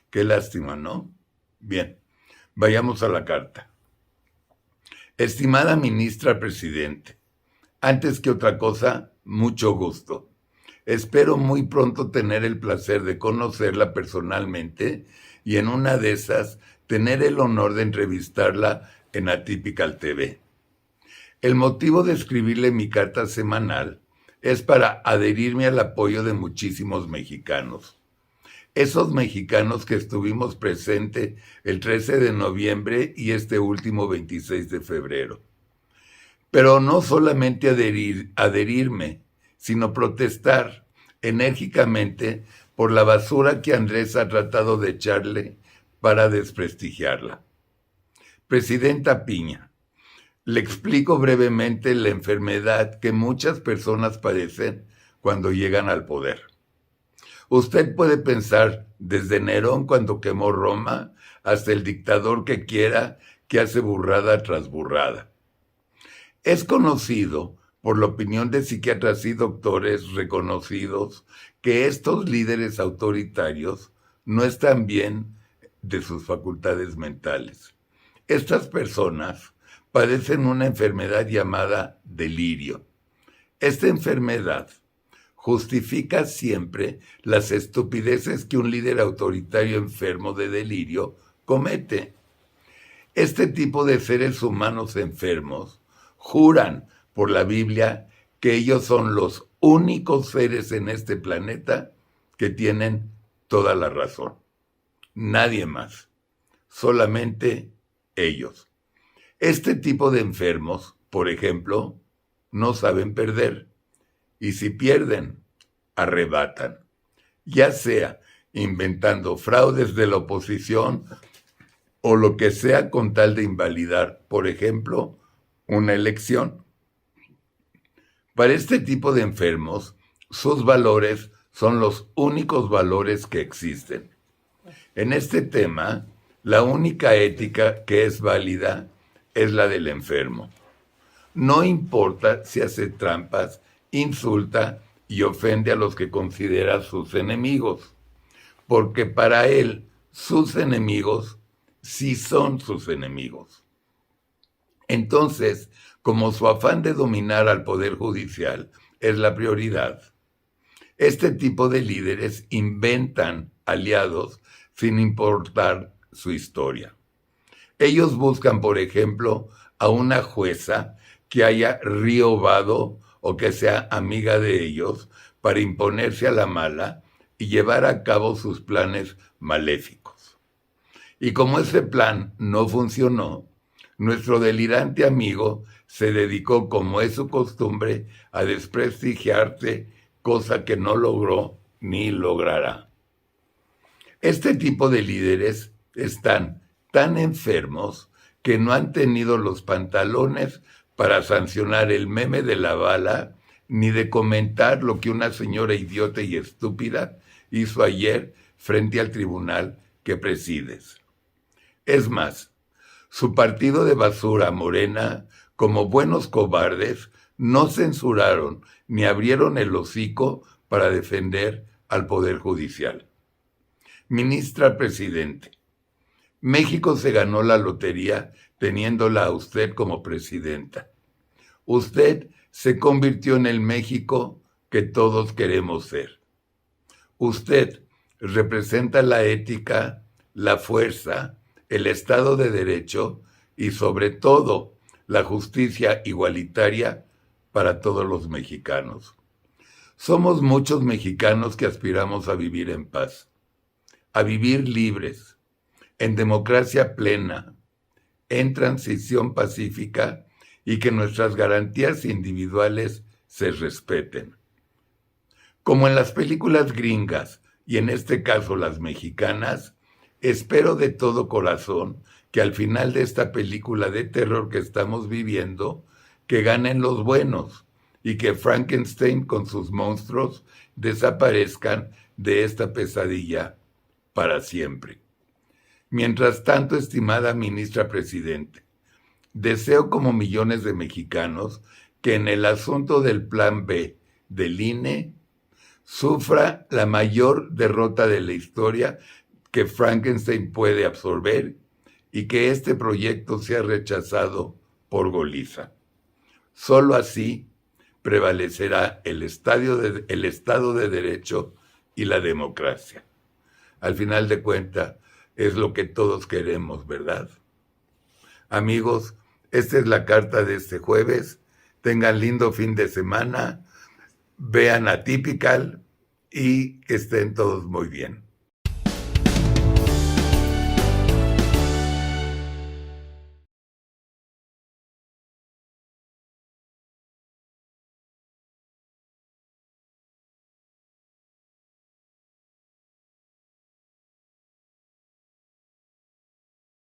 Qué lástima, ¿no? Bien, vayamos a la carta. Estimada ministra presidente, antes que otra cosa, mucho gusto. Espero muy pronto tener el placer de conocerla personalmente y en una de esas tener el honor de entrevistarla en Atypical TV. El motivo de escribirle mi carta semanal es para adherirme al apoyo de muchísimos mexicanos. Esos mexicanos que estuvimos presentes el 13 de noviembre y este último 26 de febrero. Pero no solamente adherirme, sino protestar enérgicamente por la basura que Andrés ha tratado de echarle para desprestigiarla. Presidenta Piña, le explico brevemente la enfermedad que muchas personas padecen cuando llegan al poder. Usted puede pensar desde Nerón cuando quemó Roma hasta el dictador que quiera que hace burrada tras burrada. Es conocido por la opinión de psiquiatras y doctores reconocidos que estos líderes autoritarios no están bien de sus facultades mentales. Estas personas padecen una enfermedad llamada delirio. Esta enfermedad justifica siempre las estupideces que un líder autoritario enfermo de delirio comete. Este tipo de seres humanos enfermos juran por la Biblia que ellos son los únicos seres en este planeta que tienen toda la razón. Nadie más, solamente ellos. Este tipo de enfermos, por ejemplo, no saben perder. Y si pierden, arrebatan, ya sea inventando fraudes de la oposición o lo que sea con tal de invalidar, por ejemplo, una elección. Para este tipo de enfermos, sus valores son los únicos valores que existen. En este tema, la única ética que es válida es la del enfermo. No importa si hace trampas, insulta y ofende a los que considera sus enemigos, porque para él sus enemigos sí son sus enemigos. Entonces, como su afán de dominar al Poder Judicial es la prioridad, este tipo de líderes inventan aliados sin importar su historia. Ellos buscan, por ejemplo, a una jueza que haya riobado o que sea amiga de ellos para imponerse a la mala y llevar a cabo sus planes maléficos. Y como ese plan no funcionó, nuestro delirante amigo se dedicó, como es su costumbre, a desprestigiarse, cosa que no logró ni logrará. Este tipo de líderes están tan enfermos que no han tenido los pantalones para sancionar el meme de la bala, ni de comentar lo que una señora idiota y estúpida hizo ayer frente al tribunal que presides. Es más, su partido de basura, Morena, como buenos cobardes, no censuraron ni abrieron el hocico para defender al Poder Judicial. Ministra Presidente, México se ganó la lotería teniéndola a usted como presidenta. Usted se convirtió en el México que todos queremos ser. Usted representa la ética, la fuerza, el Estado de Derecho y sobre todo la justicia igualitaria para todos los mexicanos. Somos muchos mexicanos que aspiramos a vivir en paz, a vivir libres, en democracia plena, en transición pacífica y que nuestras garantías individuales se respeten. Como en las películas gringas y en este caso las mexicanas, espero de todo corazón que al final de esta película de terror que estamos viviendo, que ganen los buenos y que Frankenstein con sus monstruos desaparezcan de esta pesadilla para siempre. Mientras tanto, estimada ministra Presidente, deseo como millones de mexicanos que en el asunto del Plan B del INE sufra la mayor derrota de la historia que Frankenstein puede absorber y que este proyecto sea rechazado por goliza. Solo así prevalecerá el Estado de Derecho y la democracia. Al final de cuentas, es lo que todos queremos, ¿verdad? Amigos, esta es la carta de este jueves. Tengan lindo fin de semana. Vean Atypical y que estén todos muy bien.